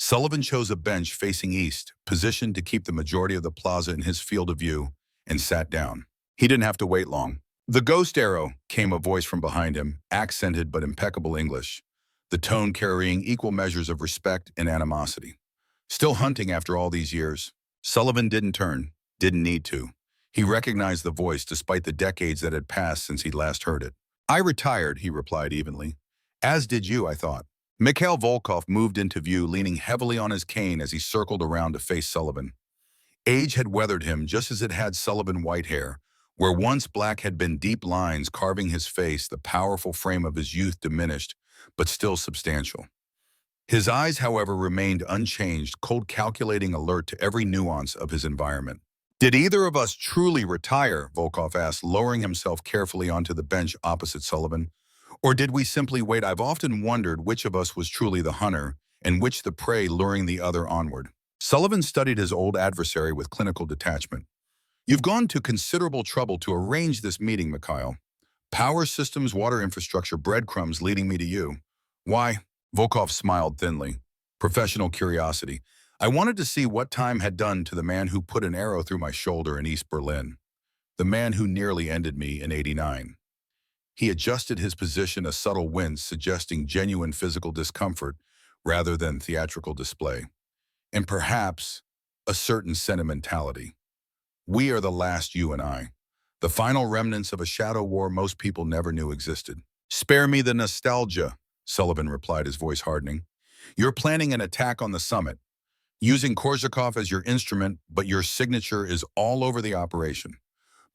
Sullivan chose a bench facing east, positioned to keep the majority of the plaza in his field of view, and sat down. He didn't have to wait long. The ghost arrow, came a voice from behind him, accented but impeccable English, the tone carrying equal measures of respect and animosity. Still hunting after all these years? Sullivan didn't turn, didn't need to. He recognized the voice despite the decades that had passed since he'd last heard it. I retired, he replied evenly. As did you, I thought. Mikhail Volkov moved into view, leaning heavily on his cane as he circled around to face Sullivan. Age had weathered him just as it had Sullivan white hair. Where once black had been deep lines carving his face, the powerful frame of his youth diminished, but still substantial. His eyes, however, remained unchanged, cold, calculating, alert to every nuance of his environment. Did either of us truly retire? Volkov asked, lowering himself carefully onto the bench opposite Sullivan. Or did we simply wait? I've often wondered which of us was truly the hunter and which the prey luring the other onward. Sullivan studied his old adversary with clinical detachment. You've gone to considerable trouble to arrange this meeting, Mikhail. Power systems, water infrastructure, breadcrumbs leading me to you. Why? Volkov smiled thinly. Professional curiosity. I wanted to see what time had done to the man who put an arrow through my shoulder in East Berlin. The man who nearly ended me in '89. He adjusted his position, a subtle wince suggesting genuine physical discomfort rather than theatrical display. And perhaps a certain sentimentality. We are the last, you and I. The final remnants of a shadow war most people never knew existed. Spare me the nostalgia, Sullivan replied, his voice hardening. You're planning an attack on the summit, using Korzakov as your instrument, but your signature is all over the operation.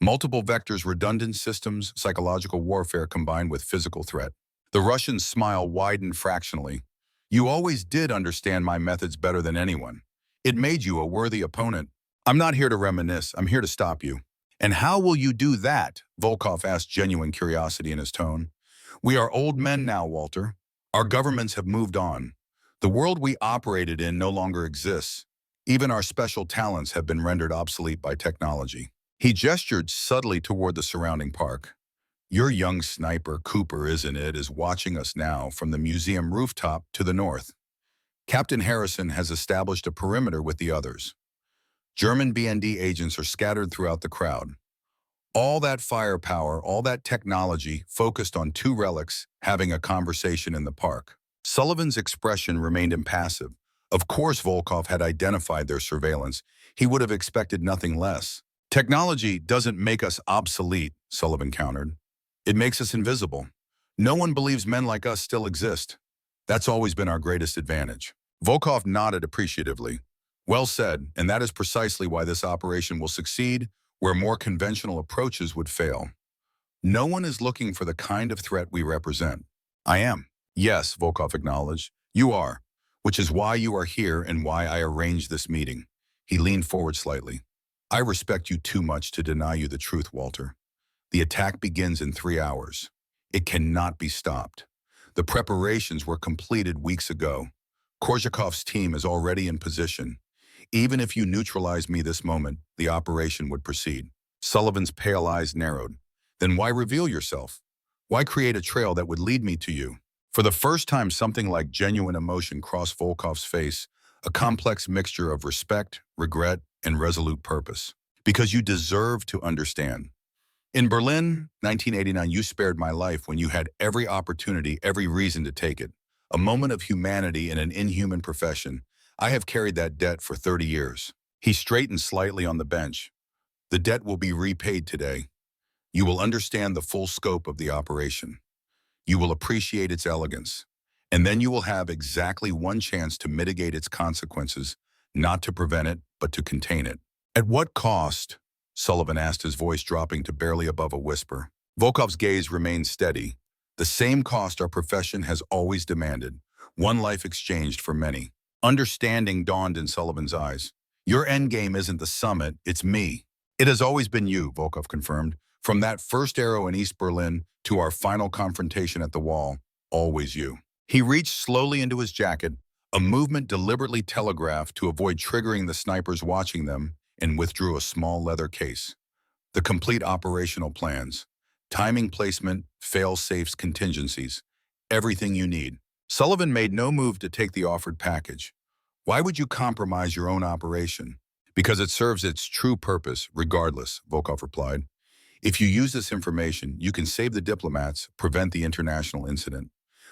Multiple vectors, redundant systems, psychological warfare combined with physical threat. The Russian's smile widened fractionally. You always did understand my methods better than anyone. It made you a worthy opponent. I'm not here to reminisce, I'm here to stop you. And how will you do that? Volkov asked, genuine curiosity in his tone. We are old men now, Walter. Our governments have moved on. The world we operated in no longer exists. Even our special talents have been rendered obsolete by technology. He gestured subtly toward the surrounding park. Your young sniper, Cooper, isn't it, is watching us now from the museum rooftop to the north. Captain Harrison has established a perimeter with the others. German BND agents are scattered throughout the crowd. All that firepower, all that technology focused on two relics having a conversation in the park. Sullivan's expression remained impassive. Of course Volkov had identified their surveillance. He would have expected nothing less. Technology doesn't make us obsolete, Sullivan countered. It makes us invisible. No one believes men like us still exist. That's always been our greatest advantage. Volkov nodded appreciatively. Well said, and that is precisely why this operation will succeed where more conventional approaches would fail. No one is looking for the kind of threat we represent. I am. Yes, Volkov acknowledged. You are, which is why you are here and why I arranged this meeting. He leaned forward slightly. I respect you too much to deny you the truth, Walter. The attack begins in 3 hours. It cannot be stopped. The preparations were completed weeks ago. Korzakov's team is already in position. Even if you neutralize me this moment, the operation would proceed. Sullivan's pale eyes narrowed. Then why reveal yourself? Why create a trail that would lead me to you? For the first time, something like genuine emotion crossed Volkov's face, a complex mixture of respect, regret, and resolute purpose. Because you deserve to understand. In Berlin, 1989, you spared my life when you had every opportunity, every reason to take it. A moment of humanity in an inhuman profession. I have carried that debt for 30 years. He straightened slightly on the bench. The debt will be repaid today. You will understand the full scope of the operation. You will appreciate its elegance. And then you will have exactly one chance to mitigate its consequences, not to prevent it, but to contain it. At what cost? Sullivan asked, his voice dropping to barely above a whisper. Volkov's gaze remained steady. The same cost our profession has always demanded. One life exchanged for many. Understanding dawned in Sullivan's eyes. Your endgame isn't the summit, it's me. It has always been you, Volkov confirmed. From that first arrow in East Berlin to our final confrontation at the wall, always you. He reached slowly into his jacket, a movement deliberately telegraphed to avoid triggering the snipers watching them, and withdrew a small leather case. The complete operational plans, timing placement, fail-safes, contingencies, everything you need. Sullivan made no move to take the offered package. Why would you compromise your own operation? Because it serves its true purpose, regardless, Volkov replied. If you use this information, you can save the diplomats, prevent the international incident.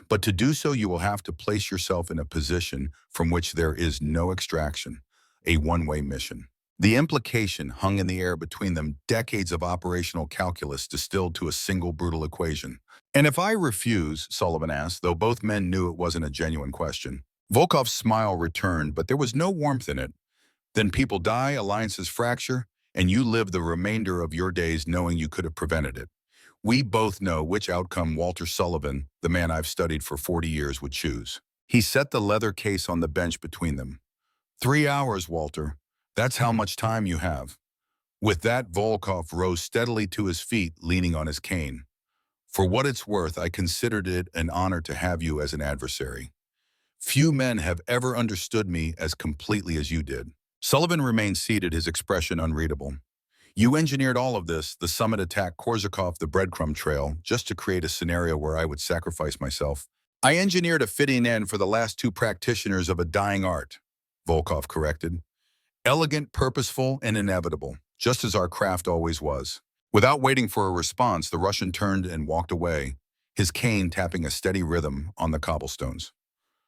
But to do so, you will have to place yourself in a position from which there is no extraction, a one-way mission. The implication hung in the air between them, decades of operational calculus distilled to a single brutal equation. And if I refuse, Sullivan asked, though both men knew it wasn't a genuine question. Volkov's smile returned, but there was no warmth in it. Then people die, alliances fracture, and you live the remainder of your days knowing you could have prevented it. We both know which outcome Walter Sullivan, the man I've studied for 40 years, would choose. He set the leather case on the bench between them. 3 hours, Walter. That's how much time you have. With that, Volkov rose steadily to his feet, leaning on his cane. For what it's worth, I considered it an honor to have you as an adversary. Few men have ever understood me as completely as you did. Sullivan remained seated, his expression unreadable. You engineered all of this, the summit attack, Korsakov, the breadcrumb trail, just to create a scenario where I would sacrifice myself. I engineered a fitting end for the last two practitioners of a dying art, Volkov corrected. Elegant, purposeful, and inevitable, just as our craft always was. Without waiting for a response, the Russian turned and walked away, his cane tapping a steady rhythm on the cobblestones.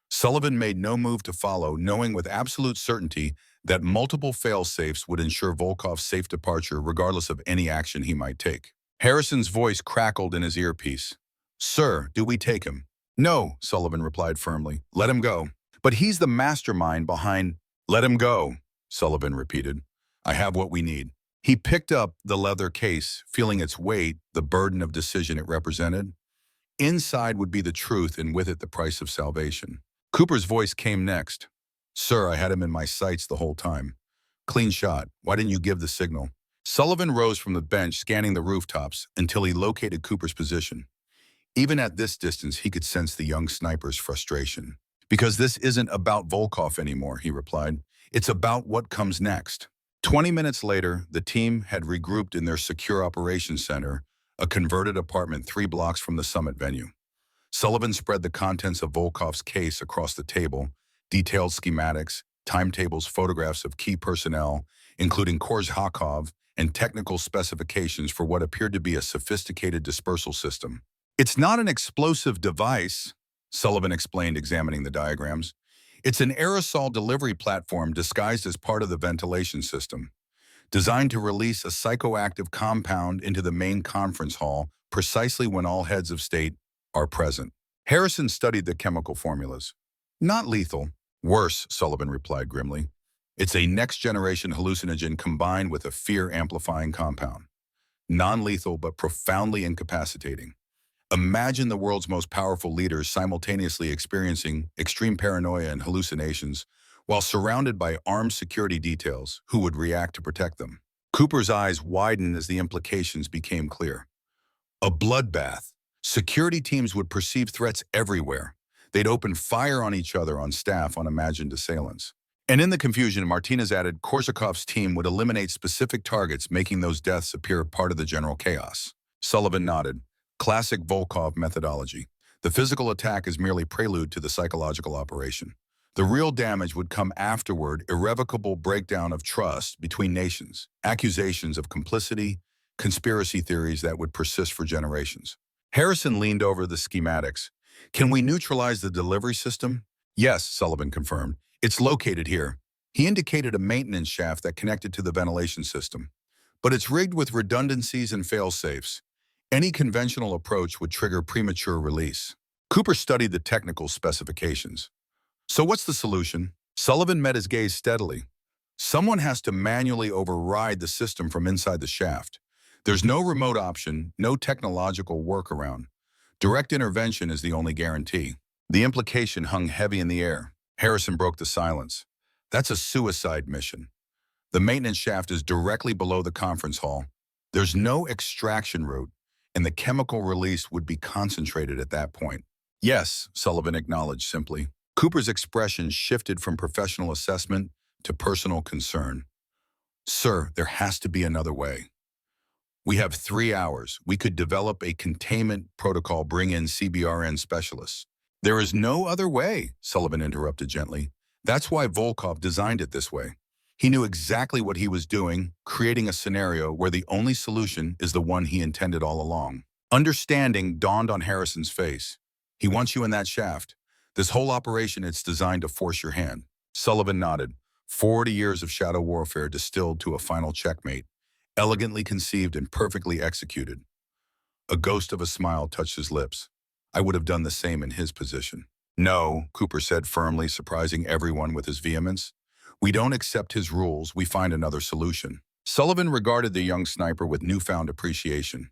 Sullivan made no move to follow, knowing with absolute certainty that multiple fail-safes would ensure Volkov's safe departure regardless of any action he might take. Harrison's voice crackled in his earpiece. Sir, do we take him? No, Sullivan replied firmly. Let him go. But he's the mastermind behind... Let him go, Sullivan repeated. I have what we need. He picked up the leather case, feeling its weight, the burden of decision it represented. Inside would be the truth, and with it the price of salvation. Cooper's voice came next. Sir, I had him in my sights the whole time. Clean shot. Why didn't you give the signal? Sullivan rose from the bench, scanning the rooftops, until he located Cooper's position. Even at this distance, he could sense the young sniper's frustration. Because this isn't about Volkov anymore, he replied. It's about what comes next. 20 minutes later, the team had regrouped in their secure operations center, a converted apartment 3 blocks from the summit venue. Sullivan spread the contents of Volkov's case across the table, detailed schematics, timetables, photographs of key personnel, including Korsakov, and technical specifications for what appeared to be a sophisticated dispersal system. It's not an explosive device, Sullivan explained, examining the diagrams. It's an aerosol delivery platform disguised as part of the ventilation system, designed to release a psychoactive compound into the main conference hall precisely when all heads of state are present. Harrison studied the chemical formulas. Not lethal. Worse, Sullivan replied grimly. It's a next-generation hallucinogen combined with a fear-amplifying compound. Non-lethal but profoundly incapacitating. Imagine the world's most powerful leaders simultaneously experiencing extreme paranoia and hallucinations while surrounded by armed security details who would react to protect them. Cooper's eyes widened as the implications became clear. A bloodbath. Security teams would perceive threats everywhere. They'd open fire on each other, on staff, on imagined assailants. And in the confusion, Martinez added, Korsakov's team would eliminate specific targets, making those deaths appear part of the general chaos. Sullivan nodded. Classic Volkov methodology. The physical attack is merely prelude to the psychological operation. The real damage would come afterward, irrevocable breakdown of trust between nations, accusations of complicity, conspiracy theories that would persist for generations. Harrison leaned over the schematics. Can we neutralize the delivery system? Yes, Sullivan confirmed. It's located here. He indicated a maintenance shaft that connected to the ventilation system. But it's rigged with redundancies and fail-safes. Any conventional approach would trigger premature release. Cooper studied the technical specifications. So what's the solution? Sullivan met his gaze steadily. Someone has to manually override the system from inside the shaft. There's no remote option, no technological workaround. Direct intervention is the only guarantee. The implication hung heavy in the air. Harrison broke the silence. That's a suicide mission. The maintenance shaft is directly below the conference hall. There's no extraction route, and the chemical release would be concentrated at that point. Yes, Sullivan acknowledged simply. Cooper's expression shifted from professional assessment to personal concern. Sir, there has to be another way. We have 3 hours. We could develop a containment protocol, bring in CBRN specialists. There is no other way, Sullivan interrupted gently. That's why Volkov designed it this way. He knew exactly what he was doing, creating a scenario where the only solution is the one he intended all along. Understanding dawned on Harrison's face. He wants you in that shaft. This whole operation, it's designed to force your hand. Sullivan nodded. 40 years of shadow warfare distilled to a final checkmate, elegantly conceived and perfectly executed. A ghost of a smile touched his lips. I would have done the same in his position. No, Cooper said firmly, surprising everyone with his vehemence. We don't accept his rules, we find another solution. Sullivan regarded the young sniper with newfound appreciation.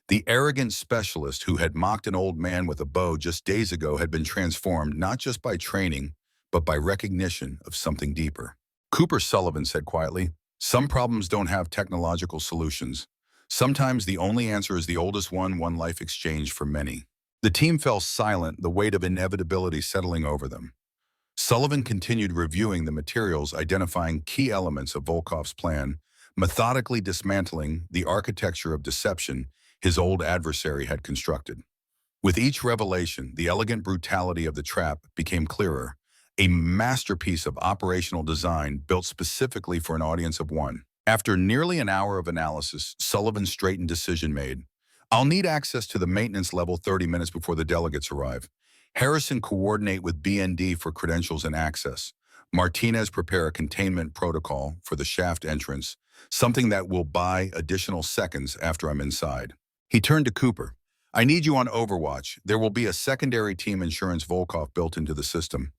The arrogant specialist who had mocked an old man with a bow just days ago had been transformed not just by training, but by recognition of something deeper. Cooper, Sullivan said quietly, some problems don't have technological solutions. Sometimes the only answer is the oldest one life exchange for many. The team fell silent, the weight of inevitability settling over them. Sullivan continued reviewing the materials, identifying key elements of Volkov's plan, methodically dismantling the architecture of deception his old adversary had constructed. With each revelation, the elegant brutality of the trap became clearer, a masterpiece of operational design built specifically for an audience of one. After nearly an hour of analysis, Sullivan's straightened decision made. I'll need access to the maintenance level 30 minutes before the delegates arrive. Harrison coordinate with BND for credentials and access. Martinez prepare a containment protocol for the shaft entrance, something that will buy additional seconds after I'm inside. He turned to Cooper. I need you on Overwatch. There will be a secondary team insurance Volkov built into the system.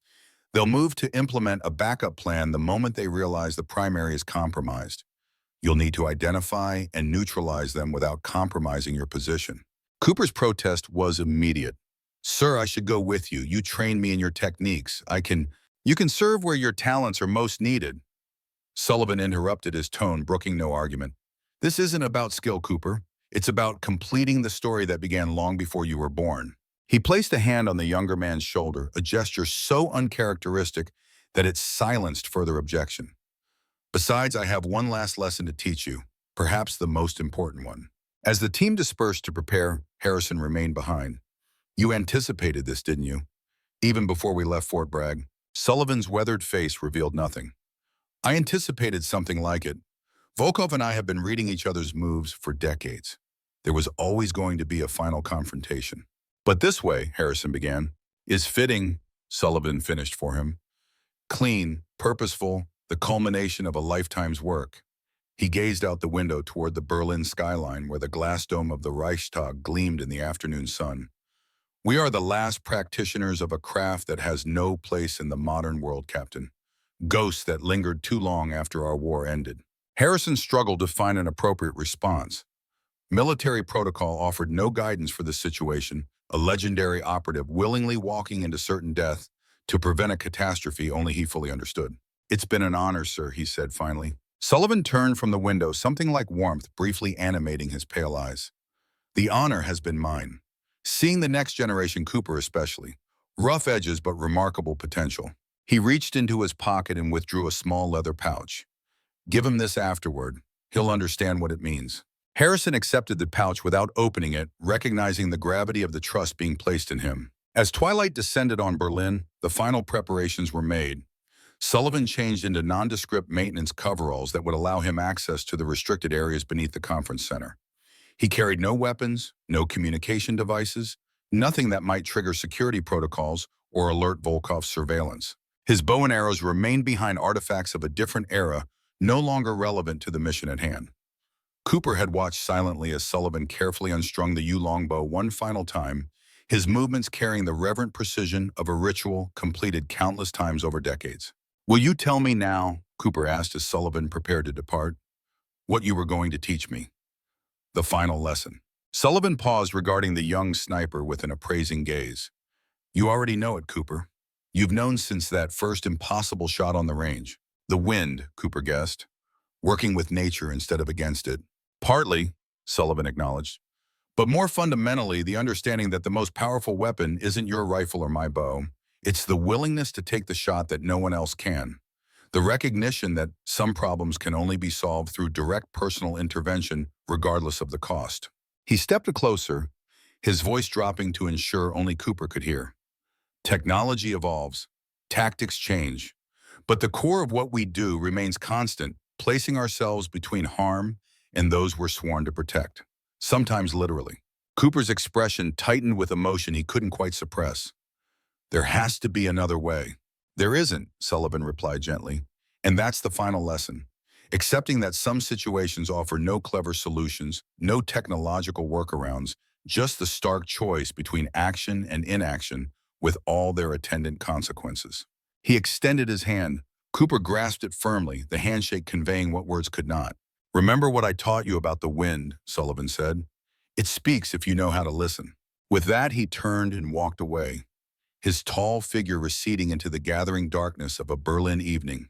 They'll move to implement a backup plan the moment they realize the primary is compromised. You'll need to identify and neutralize them without compromising your position. Cooper's protest was immediate. Sir, I should go with you. You train me in your techniques. You can serve where your talents are most needed. Sullivan interrupted, his tone brooking no argument. This isn't about skill, Cooper. It's about completing the story that began long before you were born. He placed a hand on the younger man's shoulder, a gesture so uncharacteristic that it silenced further objection. Besides, I have one last lesson to teach you, perhaps the most important one. As the team dispersed to prepare, Harrison remained behind. You anticipated this, didn't you? Even before we left Fort Bragg, Sullivan's weathered face revealed nothing. I anticipated something like it. Volkov and I have been reading each other's moves for decades. There was always going to be a final confrontation. But this way, Harrison began, is fitting, Sullivan finished for him. Clean, purposeful, the culmination of a lifetime's work. He gazed out the window toward the Berlin skyline where the glass dome of the Reichstag gleamed in the afternoon sun. We are the last practitioners of a craft that has no place in the modern world, Captain. Ghosts that lingered too long after our war ended. Harrison struggled to find an appropriate response. Military protocol offered no guidance for this situation, a legendary operative willingly walking into certain death to prevent a catastrophe only he fully understood. It's been an honor, sir, he said finally. Sullivan turned from the window, something like warmth briefly animating his pale eyes. The honor has been mine. Seeing the next generation Cooper especially. Rough edges but remarkable potential. He reached into his pocket and withdrew a small leather pouch. Give him this afterward. He'll understand what it means. Harrison accepted the pouch without opening it, recognizing the gravity of the trust being placed in him. As twilight descended on Berlin, the final preparations were made. Sullivan changed into nondescript maintenance coveralls that would allow him access to the restricted areas beneath the conference center. He carried no weapons, no communication devices, nothing that might trigger security protocols or alert Volkov's surveillance. His bow and arrows remained behind artifacts of a different era, no longer relevant to the mission at hand. Cooper had watched silently as Sullivan carefully unstrung the U-long bow one final time, his movements carrying the reverent precision of a ritual completed countless times over decades. Will you tell me now, Cooper asked as Sullivan prepared to depart, what you were going to teach me? The final lesson. Sullivan paused, regarding the young sniper with an appraising gaze. You already know it, Cooper. You've known since that first impossible shot on the range. The wind, Cooper guessed. Working with nature instead of against it. Partly, Sullivan acknowledged. But more fundamentally, the understanding that the most powerful weapon isn't your rifle or my bow. It's the willingness to take the shot that no one else can. The recognition that some problems can only be solved through direct personal intervention, regardless of the cost. He stepped closer, his voice dropping to ensure only Cooper could hear. Technology evolves, tactics change, But the core of what we do remains constant, placing ourselves between harm and those we're sworn to protect, sometimes literally. Cooper's expression tightened with emotion he couldn't quite suppress. There has to be another way. There isn't, Sullivan replied gently. And that's the final lesson. Accepting that some situations offer no clever solutions, no technological workarounds, just the stark choice between action and inaction with all their attendant consequences. He extended his hand. Cooper grasped it firmly, the handshake conveying what words could not. Remember what I taught you about the wind, Sullivan said. It speaks if you know how to listen. With that, he turned and walked away, his tall figure receding into the gathering darkness of a Berlin evening,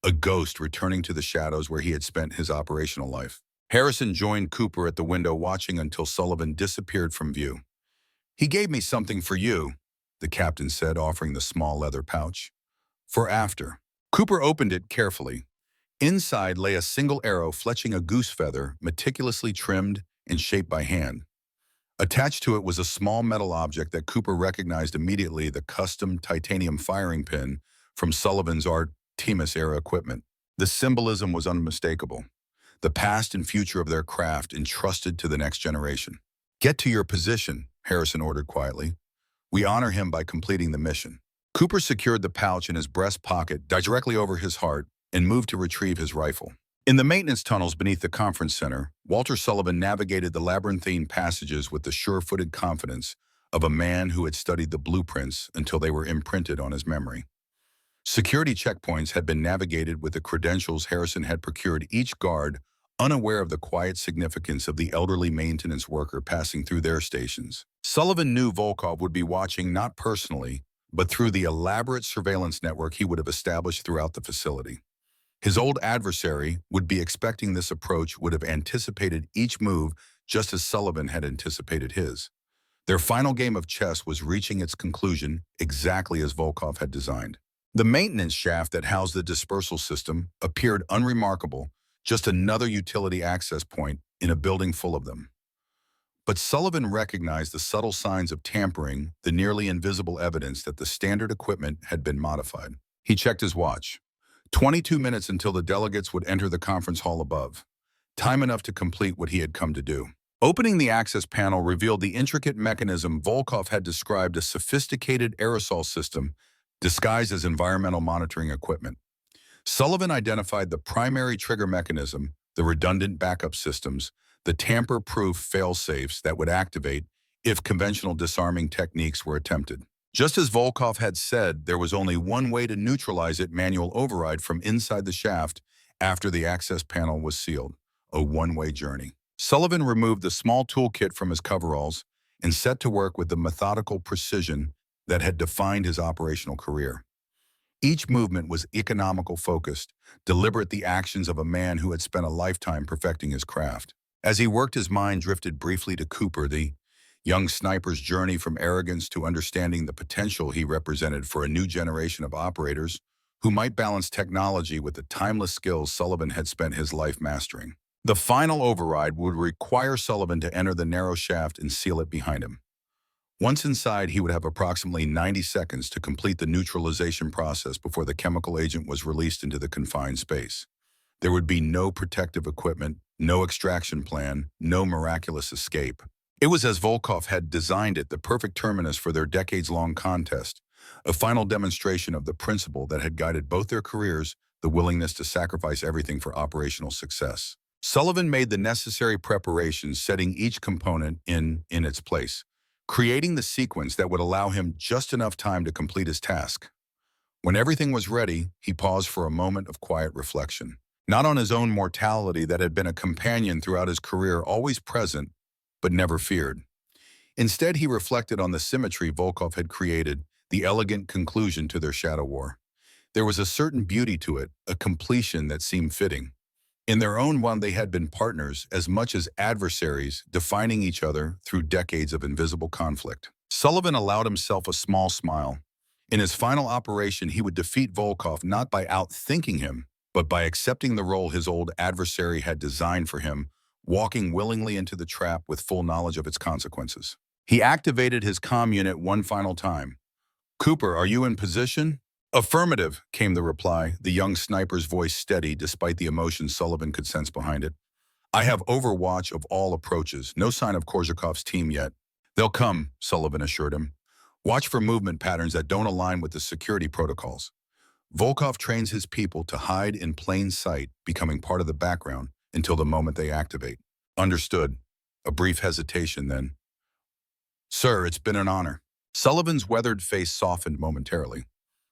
a ghost returning to the shadows where he had spent his operational life. Harrison joined Cooper at the window, watching until Sullivan disappeared from view. He gave me something for you, the captain said, offering the small leather pouch. For after. Cooper opened it carefully. Inside lay a single arrow fletching a goose feather, meticulously trimmed and shaped by hand. Attached to it was a small metal object that Cooper recognized immediately, the custom titanium firing pin from Sullivan's Artemis-era equipment. The symbolism was unmistakable. The past and future of their craft entrusted to the next generation. Get to your position, Harrison ordered quietly. We honor him by completing the mission. Cooper secured the pouch in his breast pocket directly over his heart and moved to retrieve his rifle. In the maintenance tunnels beneath the conference center, Walter Sullivan navigated the labyrinthine passages with the sure-footed confidence of a man who had studied the blueprints until they were imprinted on his memory. Security checkpoints had been navigated with the credentials Harrison had procured, each guard unaware of the quiet significance of the elderly maintenance worker passing through their stations. Sullivan knew Volkov would be watching not personally, but through the elaborate surveillance network he would have established throughout the facility. His old adversary would be expecting this approach, would have anticipated each move just as Sullivan had anticipated his. Their final game of chess was reaching its conclusion exactly as Volkov had designed. The maintenance shaft that housed the dispersal system appeared unremarkable, just another utility access point in a building full of them. But Sullivan recognized the subtle signs of tampering, the nearly invisible evidence that the standard equipment had been modified. He checked his watch. 22 minutes until the delegates would enter the conference hall above. Time enough to complete what he had come to do. Opening the access panel revealed the intricate mechanism Volkov had described, a sophisticated aerosol system disguised as environmental monitoring equipment. Sullivan identified the primary trigger mechanism, the redundant backup systems, the tamper-proof fail-safes that would activate if conventional disarming techniques were attempted. Just as Volkov had said, there was only one way to neutralize it: manual override from inside the shaft after the access panel was sealed. A one-way journey. Sullivan removed the small toolkit from his coveralls and set to work with the methodical precision that had defined his operational career. Each movement was economical, focused, deliberate, the actions of a man who had spent a lifetime perfecting his craft. As he worked, his mind drifted briefly to Cooper, the young sniper's journey from arrogance to understanding the potential he represented for a new generation of operators who might balance technology with the timeless skills Sullivan had spent his life mastering. The final override would require Sullivan to enter the narrow shaft and seal it behind him. Once inside, he would have approximately 90 seconds to complete the neutralization process before the chemical agent was released into the confined space. There would be no protective equipment, no extraction plan, no miraculous escape. It was as Volkov had designed it, the perfect terminus for their decades-long contest, a final demonstration of the principle that had guided both their careers, the willingness to sacrifice everything for operational success. Sullivan made the necessary preparations, setting each component in its place, creating the sequence that would allow him just enough time to complete his task. When everything was ready, he paused for a moment of quiet reflection. Not on his own mortality that had been a companion throughout his career, always present, but never feared. Instead, he reflected on the symmetry Volkov had created, the elegant conclusion to their shadow war. There was a certain beauty to it, a completion that seemed fitting. In their own one, they had been partners as much as adversaries, defining each other through decades of invisible conflict. Sullivan allowed himself a small smile. In his final operation, he would defeat Volkov not by outthinking him, but by accepting the role his old adversary had designed for him, walking willingly into the trap with full knowledge of its consequences. He activated his comm unit one final time. "Cooper, are you in position?" Affirmative, came the reply, the young sniper's voice steady despite the emotion Sullivan could sense behind it. I have overwatch of all approaches. No sign of Korzakov's team yet. They'll come, Sullivan assured him. Watch for movement patterns that don't align with the security protocols. Volkov trains his people to hide in plain sight, becoming part of the background until the moment they activate. Understood. A brief hesitation then. Sir, it's been an honor. Sullivan's weathered face softened momentarily.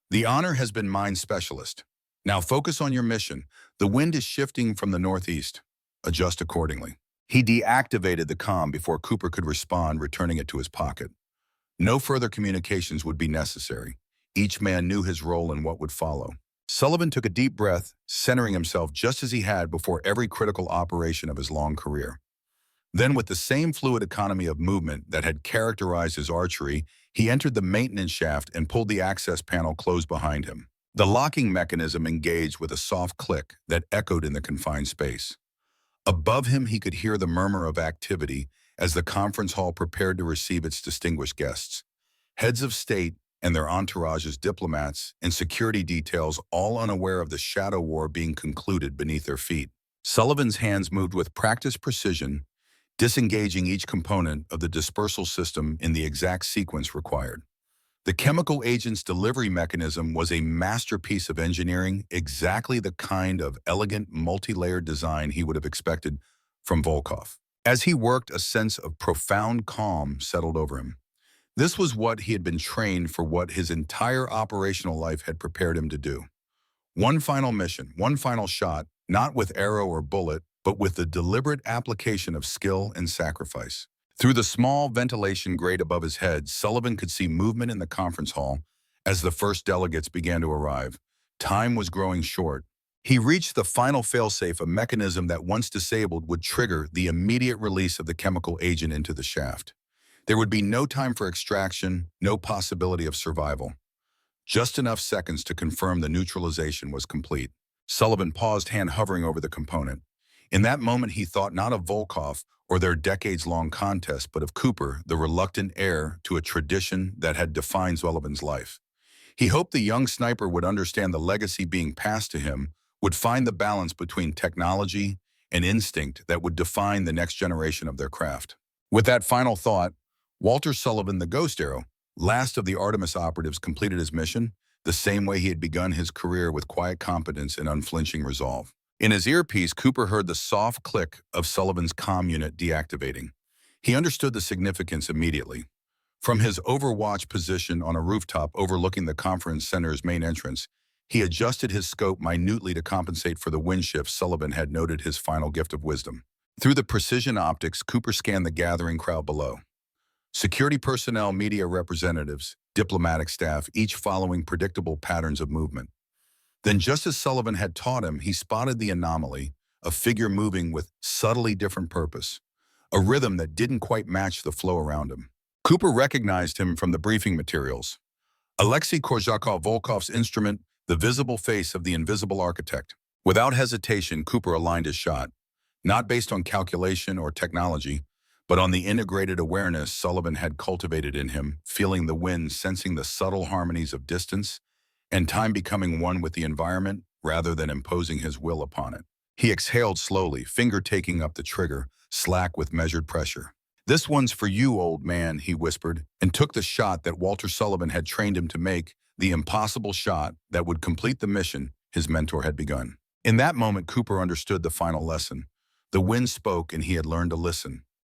The honor has been mine, specialist. Now focus on your mission. The wind is shifting from the northeast. Adjust accordingly. He deactivated the comm before Cooper could respond, returning it to his pocket. No further communications would be necessary. Each man knew his role and what would follow. Sullivan took a deep breath, centering himself just as he had before every critical operation of his long career. Then, with the same fluid economy of movement that had characterized his archery, he entered the maintenance shaft and pulled the access panel closed behind him. The locking mechanism engaged with a soft click that echoed in the confined space. Above him, he could hear the murmur of activity as the conference hall prepared to receive its distinguished guests. Heads of state and their entourages, diplomats, and security details, all unaware of the shadow war being concluded beneath their feet. Sullivan's hands moved with practiced precision, disengaging each component of the dispersal system in the exact sequence required. The chemical agent's delivery mechanism was a masterpiece of engineering, exactly the kind of elegant, multi-layered design he would have expected from Volkov. As he worked, a sense of profound calm settled over him. This was what he had been trained for, what his entire operational life had prepared him to do. One final mission, one final shot, not with arrow or bullet, but with the deliberate application of skill and sacrifice. Through the small ventilation grate above his head, Sullivan could see movement in the conference hall as the first delegates began to arrive. Time was growing short. He reached the final failsafe, a mechanism that, once disabled, would trigger the immediate release of the chemical agent into the shaft. There would be no time for extraction, no possibility of survival. Just enough seconds to confirm the neutralization was complete. Sullivan paused, hand hovering over the component. In that moment, he thought not of Volkov or their decades-long contest, but of Cooper, the reluctant heir to a tradition that had defined Sullivan's life. He hoped the young sniper would understand the legacy being passed to him, would find the balance between technology and instinct that would define the next generation of their craft. With that final thought, Walter Sullivan, the Ghost Arrow, last of the Artemis operatives, completed his mission the same way he had begun his career, with quiet competence and unflinching resolve. In his earpiece, Cooper heard the soft click of Sullivan's comm unit deactivating. He understood the significance immediately. From his overwatch position on a rooftop overlooking the conference center's main entrance, he adjusted his scope minutely to compensate for the wind shift Sullivan had noted, his final gift of wisdom. Through the precision optics, Cooper scanned the gathering crowd below. Security personnel, media representatives, diplomatic staff, each following predictable patterns of movement. Then, just as Sullivan had taught him, he spotted the anomaly, a figure moving with subtly different purpose, a rhythm that didn't quite match the flow around him. Cooper recognized him from the briefing materials. Alexei Korzakov, Volkov's instrument, the visible face of the invisible architect. Without hesitation, Cooper aligned his shot, not based on calculation or technology, but on the integrated awareness Sullivan had cultivated in him, feeling the wind, sensing the subtle harmonies of distance and time, becoming one with the environment rather than imposing his will upon it. He exhaled slowly, finger taking up the trigger, slack with measured pressure. "This one's for you, old man," he whispered, and took the shot that Walter Sullivan had trained him to make, the impossible shot that would complete the mission his mentor had begun. In that moment, Cooper understood the final lesson. The wind spoke, and he had learned to listen.